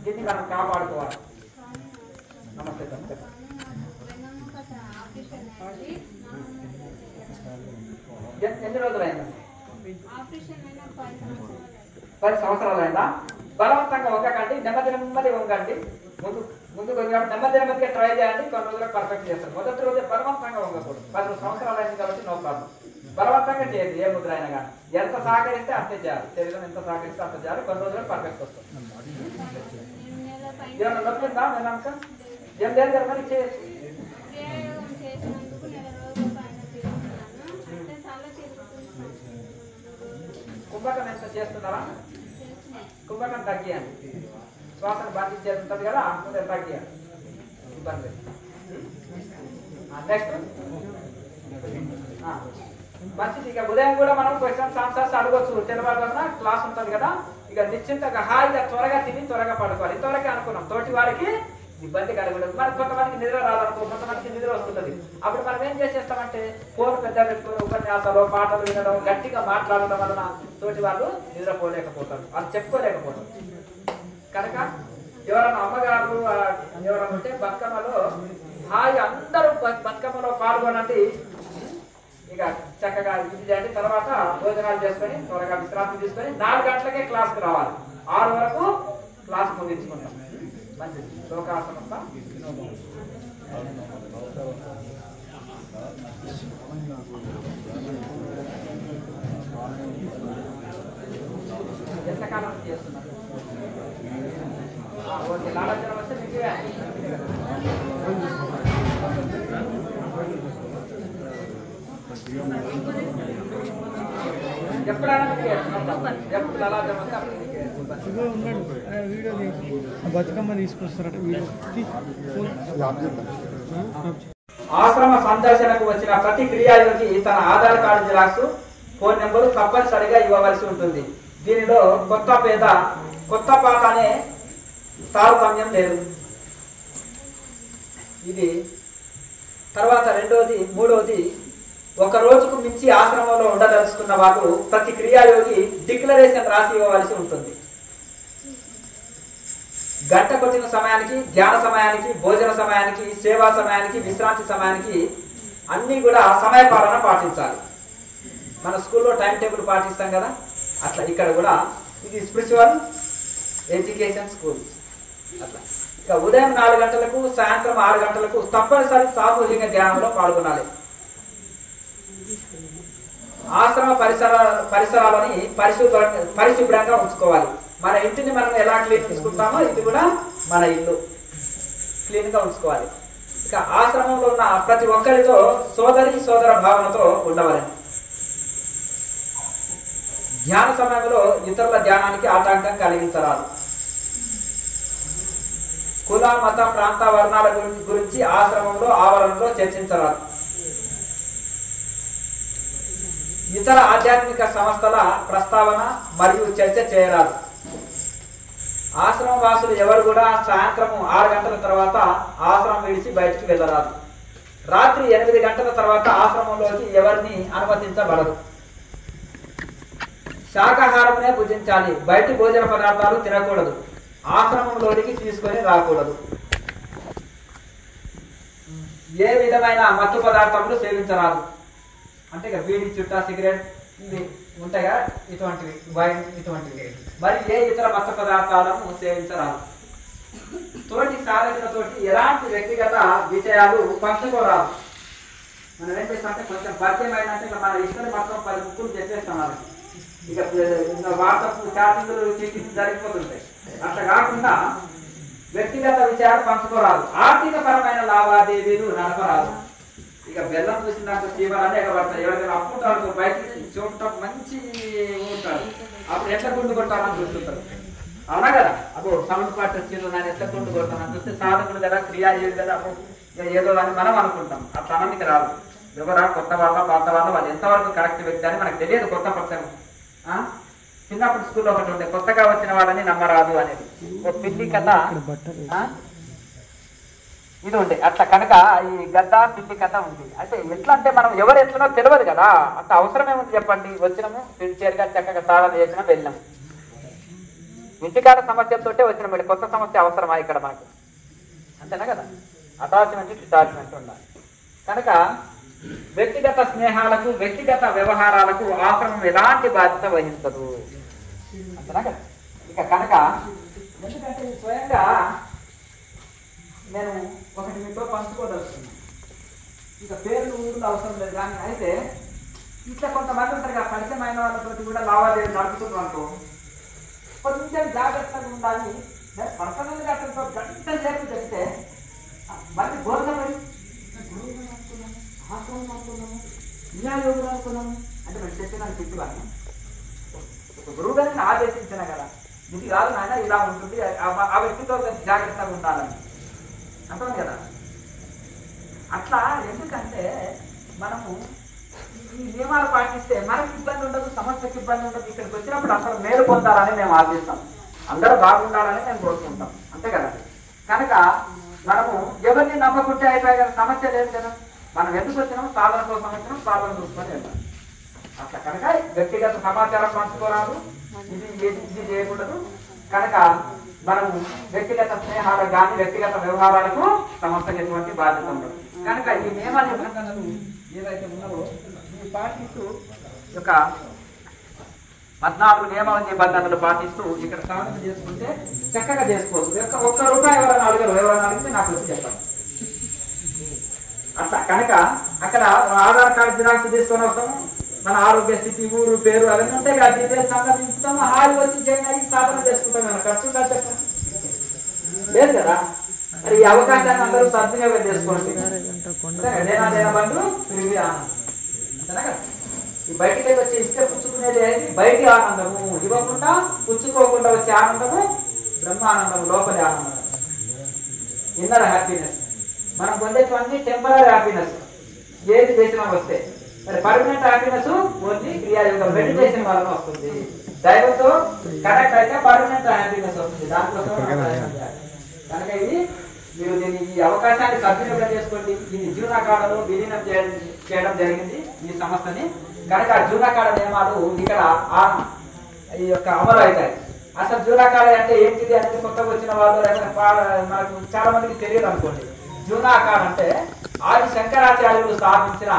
దీన్ని మనం కాపాడుకోవాలి. నమస్తే. ఎన్ని రోజులైందా? 10 సంవత్సరాలు అయిందా? బలవంతంగా వంగకండి, నెమ్మది వంగండి. ముందుకు నెమ్మదిగా ట్రై చేయండి. కొన్ని రోజులకు పర్ఫెక్ట్ చేస్తారు. మొదటి రోజే బలవంతంగా వంగకూడదు. 10 సంవత్సరాలు అయింది కాబట్టి నో ప్రాబ్లం. బలవంతంగా చేయండి, ఏ ముద్ర అయినా కానీ. ఎంత సహకరిస్తే అంతే చేయాలి, శరీరం ఎంత సహకరిస్తే అంత చేయాలి. కొన్ని రోజులకు పర్ఫెక్ట్ వస్తుంది. ఏమన్నా నొప్పిందా? విన్నాక ఏం లేదు కదా, మరి చేయొచ్చు. కుంభకం ఎంత చేస్తున్నారా? కుంభకం తగ్గియండి. శ్వాసను బంధి చేస్తుంటది కదా, ముందే తగ్గియండి, ఇబ్బంది. నెక్స్ట్ మంచిది. ఇక ఉదయం కూడా మనం క్వశ్చన్స్ ఆన్సర్స్ అడగొచ్చు. తెల్లవారుజామున క్లాస్ ఉంటుంది కదా, ఇక నిశ్చింతగా హాయిగా త్వరగా తిని త్వరగా పడుకోవాలి. ఇంతవరకే అనుకున్నాం. తోటి వారికి ఇబ్బంది కలగకూడదు. మనకు కొంతమందికి నిద్ర రాదనుకో, కొంతమందికి నిద్ర వస్తుంటది. అప్పుడు మనం ఏం చేసేస్తామంటే ఫోన్ పెద్ద పెట్టుకుని ఉపన్యాసాలు పాటలు వినడం, గట్టిగా మాట్లాడడం వలన తోటి వాళ్ళు నిద్రపోలేకపోతారు, వాళ్ళు చెప్పుకోలేకపోతారు. కనుక ఎవరైనా అమ్మగారు ఎవరైనా ఉంటే బతుకమ్మలో హాయి అందరూ బతుకమ్మలో పాల్గొనండి. ఇక చక్కగా ఇది చేయండి. తర్వాత భోజనాలు చేసుకొని త్వరగా విశ్రాంతి తీసుకొని 4 గంటలకే క్లాస్కి రావాలి. 6 వరకు క్లాస్ ముగించుకుంటాం. మంచిది. లోకాసనంత ఎంతకాలం చేస్తున్నారు? ఓకే, లాలాజలం వస్తే మీకు ఎప్పుడైనా ఎప్పుడు లాలాజలం వస్తే అప్పుడు బతుకమ్మ తీసుకొస్తారట. ఆశ్రమ సందర్శనకు వచ్చిన ప్రతి క్రియాయోగి తన Aadhaar card xerox, phone number తప్పనిసరిగా ఇవ్వవలసి ఉంటుంది. దీనిలో కొత్త పాత అనే తారతమ్యం లేదు. ఇది తర్వాత మూడవది ఒక రోజుకు మించి ఆశ్రమంలో ఉండదలుచుకున్న వాళ్ళు ప్రతి క్రియాయోగి డిక్లరేషన్ రాసి ఇవ్వవలసి ఉంటుంది. గంట కొట్టిన సమయానికి, ధ్యాన సమయానికి, భోజన సమయానికి, సేవా సమయానికి, విశ్రాంతి సమయానికి అన్నీ కూడా సమయపాలన పాటించాలి. మన స్కూల్లో టైం టేబుల్ పాటిస్తాం కదా, అట్లా ఇక్కడ కూడా ఇది స్పిరిచువల్ ఎడ్యుకేషన్ స్కూల్. అట్లా ఇక ఉదయం 4 గంటలకు, సాయంత్రం 6 గంటలకు తప్పనిసరి సామూహిక ధ్యానంలో పాల్గొనాలి. ఆశ్రమ పరిసరాలని పరిశుభ్రంగా ఉంచుకోవాలి. మన ఇంటిని మనం ఎలా క్లీన్ చేసుకుంటామో ఇది కూడా మన ఇల్లు క్లీన్ గా ఉంచుకోవాలి. ఇక ఆశ్రమంలో ఉన్న ప్రతి ఒక్కరితో సోదర భావనతో ఉండవాలని. ధ్యాన సమయంలో ఇతరుల ధ్యానానికి ఆటంకం కలిగించరాదు. కుల మత ప్రాంత వర్ణాల గురించి ఆశ్రమంలో ఆవరణలో చర్చించరాదు. ఇతర ఆధ్యాత్మిక సంస్థల ప్రస్తావన మరియు చర్చ చేయరాదు. ఆశ్రమ వాసులు ఎవరు కూడా సాయంత్రం 6 గంటల తర్వాత ఆశ్రమం విడిచి బయటికి వెళ్ళరాదు. రాత్రి 8 గంటల తర్వాత ఆశ్రమంలోకి ఎవరిని అనుమతించబడదు. శాకాహారమునే భుజించాలి. బయటి భోజన పదార్థాలు తినకూడదు. ఆశ్రమంలోనికి తీసుకొని రాకూడదు. ఏ విధమైన మత్తు పదార్థములు సేవించరాదు. అంటే బీడి, చుట్టా, సిగరెట్ ఇవి ఉంటాయా, ఇటువంటివి, వైన్ ఇటువంటివి. మరి ఏ ఇతర మత్తు పదార్థాలను సేవించరాదు. తోటి సాధకులతోటి ఎలాంటి వ్యక్తిగత విషయాలు పంచుకోరాదు. మనం ఏం చేస్తామంటే కొంచెం పరిచయం అయినట్టు ఇక మన ఇష్టం మొత్తం 10 బుక్కులు చెప్పేస్తాం. వాళ్ళకి ఇక వాట్సాప్ చాటింగ్లు చీటింగ్ జరిగిపోతుంటాయి. అట్లా కాకుండా వ్యక్తిగత విషయాలు పంచుకోరాదు. ఆర్థిక పరమైన లావాదేవీలు నడపరాదు. ఇక బెల్లం చూసినాక చీమలన్నీ ఎగబడతాయి. ఎవరికైనా అప్పుంటారు బయటికి చూపటం మంచి ఉంటారు. అప్పుడు ఎట్లా గుండు కొట్టాలని చూస్తుంటారు. అవునా కదా? అప్పుడు సౌండ్ పార్టీ వచ్చింది, నేను ఎట్లా గుండు కొడతానని చూస్తే సాధకులు కదా, క్రియాజీవులు కదా, అప్పుడు ఏదో అని మనం అనుకుంటాం. ఆ తనానికి రాదు. ఎవరా కొత్త వాళ్ళ పాత వాళ్ళ వాళ్ళు ఎంతవరకు కరెక్ట్ వ్యక్తి అని మనకు తెలియదు. కొత్త పక్షం చిన్నప్పుడు స్కూల్లో ఒకటి ఉండే, కొత్తగా వచ్చిన వాళ్ళని నమ్మరాదు అనేది ఒక పిల్లి కథ ఇది ఉండే. అట్లా కనుక ఈ గద్ద పిల్లి కథ ఉంది. అయితే ఎట్లా అంటే మనం ఎవరు ఎట్లనో తెలియదు కదా, అంత అవసరం ఏముంది చెప్పండి. వచ్చినాము, సిన్సియర్గా చక్కగా సాధన చేసినాం, వెళ్ళినాము. ఇంటికాడ సమస్యలతోటే వచ్చినాం. కొత్త సమస్య అవసరమా ఇక్కడ మనకు? అంతేనా కదా? అటాచ్మెంట్ డిటాచ్మెంట్ ఉండాలి. కనుక వ్యక్తిగత స్నేహాలకు, వ్యక్తిగత వ్యవహారాలకు ఆశ్రమం ఎలాంటి బాధ్యత వహించదు. అంతేనా కదా? ఇక కనుక ఎందుకంటే స్వయంగా నేను ఒకటి మీతో పంచుకోదలుచుకున్నాను. ఇక పేర్లు ఊళ్ళో అవసరం లేదు. కానీ అయితే ఇట్లా కొంతమంది ఉంటారు కదా, పరిచయమైన వాళ్ళతో కూడా లావాదేవీలు నడుపుతున్నాం అనుకో, కొంచెం జాగ్రత్తగా ఉండాలి. పర్సనల్గా అతనితో గంట సేపు చెప్తే మళ్ళీ బోధపడి ఆశ్రమం అనుకున్నాము, ఇలా యోగులు అనుకున్నాము అంటే మరి చెప్పినాను తిట్టువాను. ఒక గురువు గారిని ఆదేశించిన కదా, ఇది కాదు నాయన ఇలా ఉంటుంది, ఆ వ్యక్తితో జాగ్రత్తగా ఉండాలని అంటాం కదా. అట్లా ఎందుకంటే మనము ఈ నియమాలు పాటిస్తే మనకి ఇబ్బంది ఉండదు, సమస్యకి ఇబ్బంది ఉండదు. ఇక్కడికి వచ్చినప్పుడు అందరూ మేలు పొందాలని మేము ఆశిస్తాం, అందరూ బాగుండాలని మేము కోరుకుంటాం. అంతే కదా? కనుక మనము ఎవరిని నమ్మకుంటే అయిపోయాయి కదా, సమస్య లేదు కదా. మనం ఎందుకు వచ్చినాము? సాధన కోసం వచ్చినాం, సాధన చూసుకొని వెళ్తాం. అట్లా కనుక వ్యక్తిగత సమాచారం పంచుకోరాదు, ఇది చేయకూడదు. కనుక మనము వ్యక్తిగత స్నేహాలకు కానీ వ్యక్తిగత వ్యవహారాలకు సంస్థకి ఎటువంటి బాధ్యత ఉండదు. కనుక ఈ నియమ నిబంధనలు ఏదైతే ఉన్నావో ఈ పాటిస్తూ యొక్క 14 నియమ నిబంధనలు పాటిస్తూ ఇక్కడ సాధన చేసుకుంటే చక్కగా చేసుకోవచ్చు. ఒక్క రూపాయి ఎవరైనా అడిగితే నాకు వచ్చి చెప్పండి. అట్లా కనుక అక్కడ ఆధార్ కార్డు జిరాక్స్ తీసుకొని వస్తాము, మన ఆరోగ్య స్థితి, ఊరు, పేరు అవన్నీ ఉంటాయి కదా, డీటెయిల్స్ సంబంధించుతాము. హాయి వచ్చి జాయిన్ అయ్యి సాధన చేసుకుంటాం కదా, ఖర్చు కాదు చెప్పండి, లేదు కదా. మరి ఈ అవకాశాన్ని అందరూ సద్వినియోగం చేసుకోండి. బంధు తిరిగి ఆనందం. ఈ బయటికి వచ్చి ఇస్తే పుచ్చుకునేది ఏది? బయటి ఆనందము. ఇవ్వకుండా పుచ్చుకోకుండా వచ్చే ఆనందము బ్రహ్మానందము, లోపలి ఆనందం, ఇన్నర్ హ్యాపీనెస్. మనం పొందేటువంటి టెంపరీ హ్యాపీనెస్ ఏది చేసినా వస్తే. మరి పర్మనెంట్ హ్యాపీనెస్ ఓన్లీ క్రియాయోగం మెడిటేషన్ వలన వస్తుంది. దైవంతో కనెక్ట్ అయితే పర్మనెంట్ హ్యాపీనెస్ వస్తుంది. దానికోసం కనుక ఇది మీరు దీన్ని ఈ అవకాశాన్ని సద్వినియోగం చేసుకోండి. ఇది జూనాకాడలో విలీనం చేయడం జరిగింది ఈ సంస్థని. కనుక జూనాకాడ నియమాలు ఇక్కడ ఈ యొక్క అమలు అవుతాయి. అసలు జూనాకాడ అంటే ఏంటిది అనేది కొత్తగా వచ్చిన వాళ్ళు మనకు చాలా మందికి తెలియదు అనుకోండి. జూనాకాడ అంటే ఆది శంకరాచార్యులు స్థాపించిన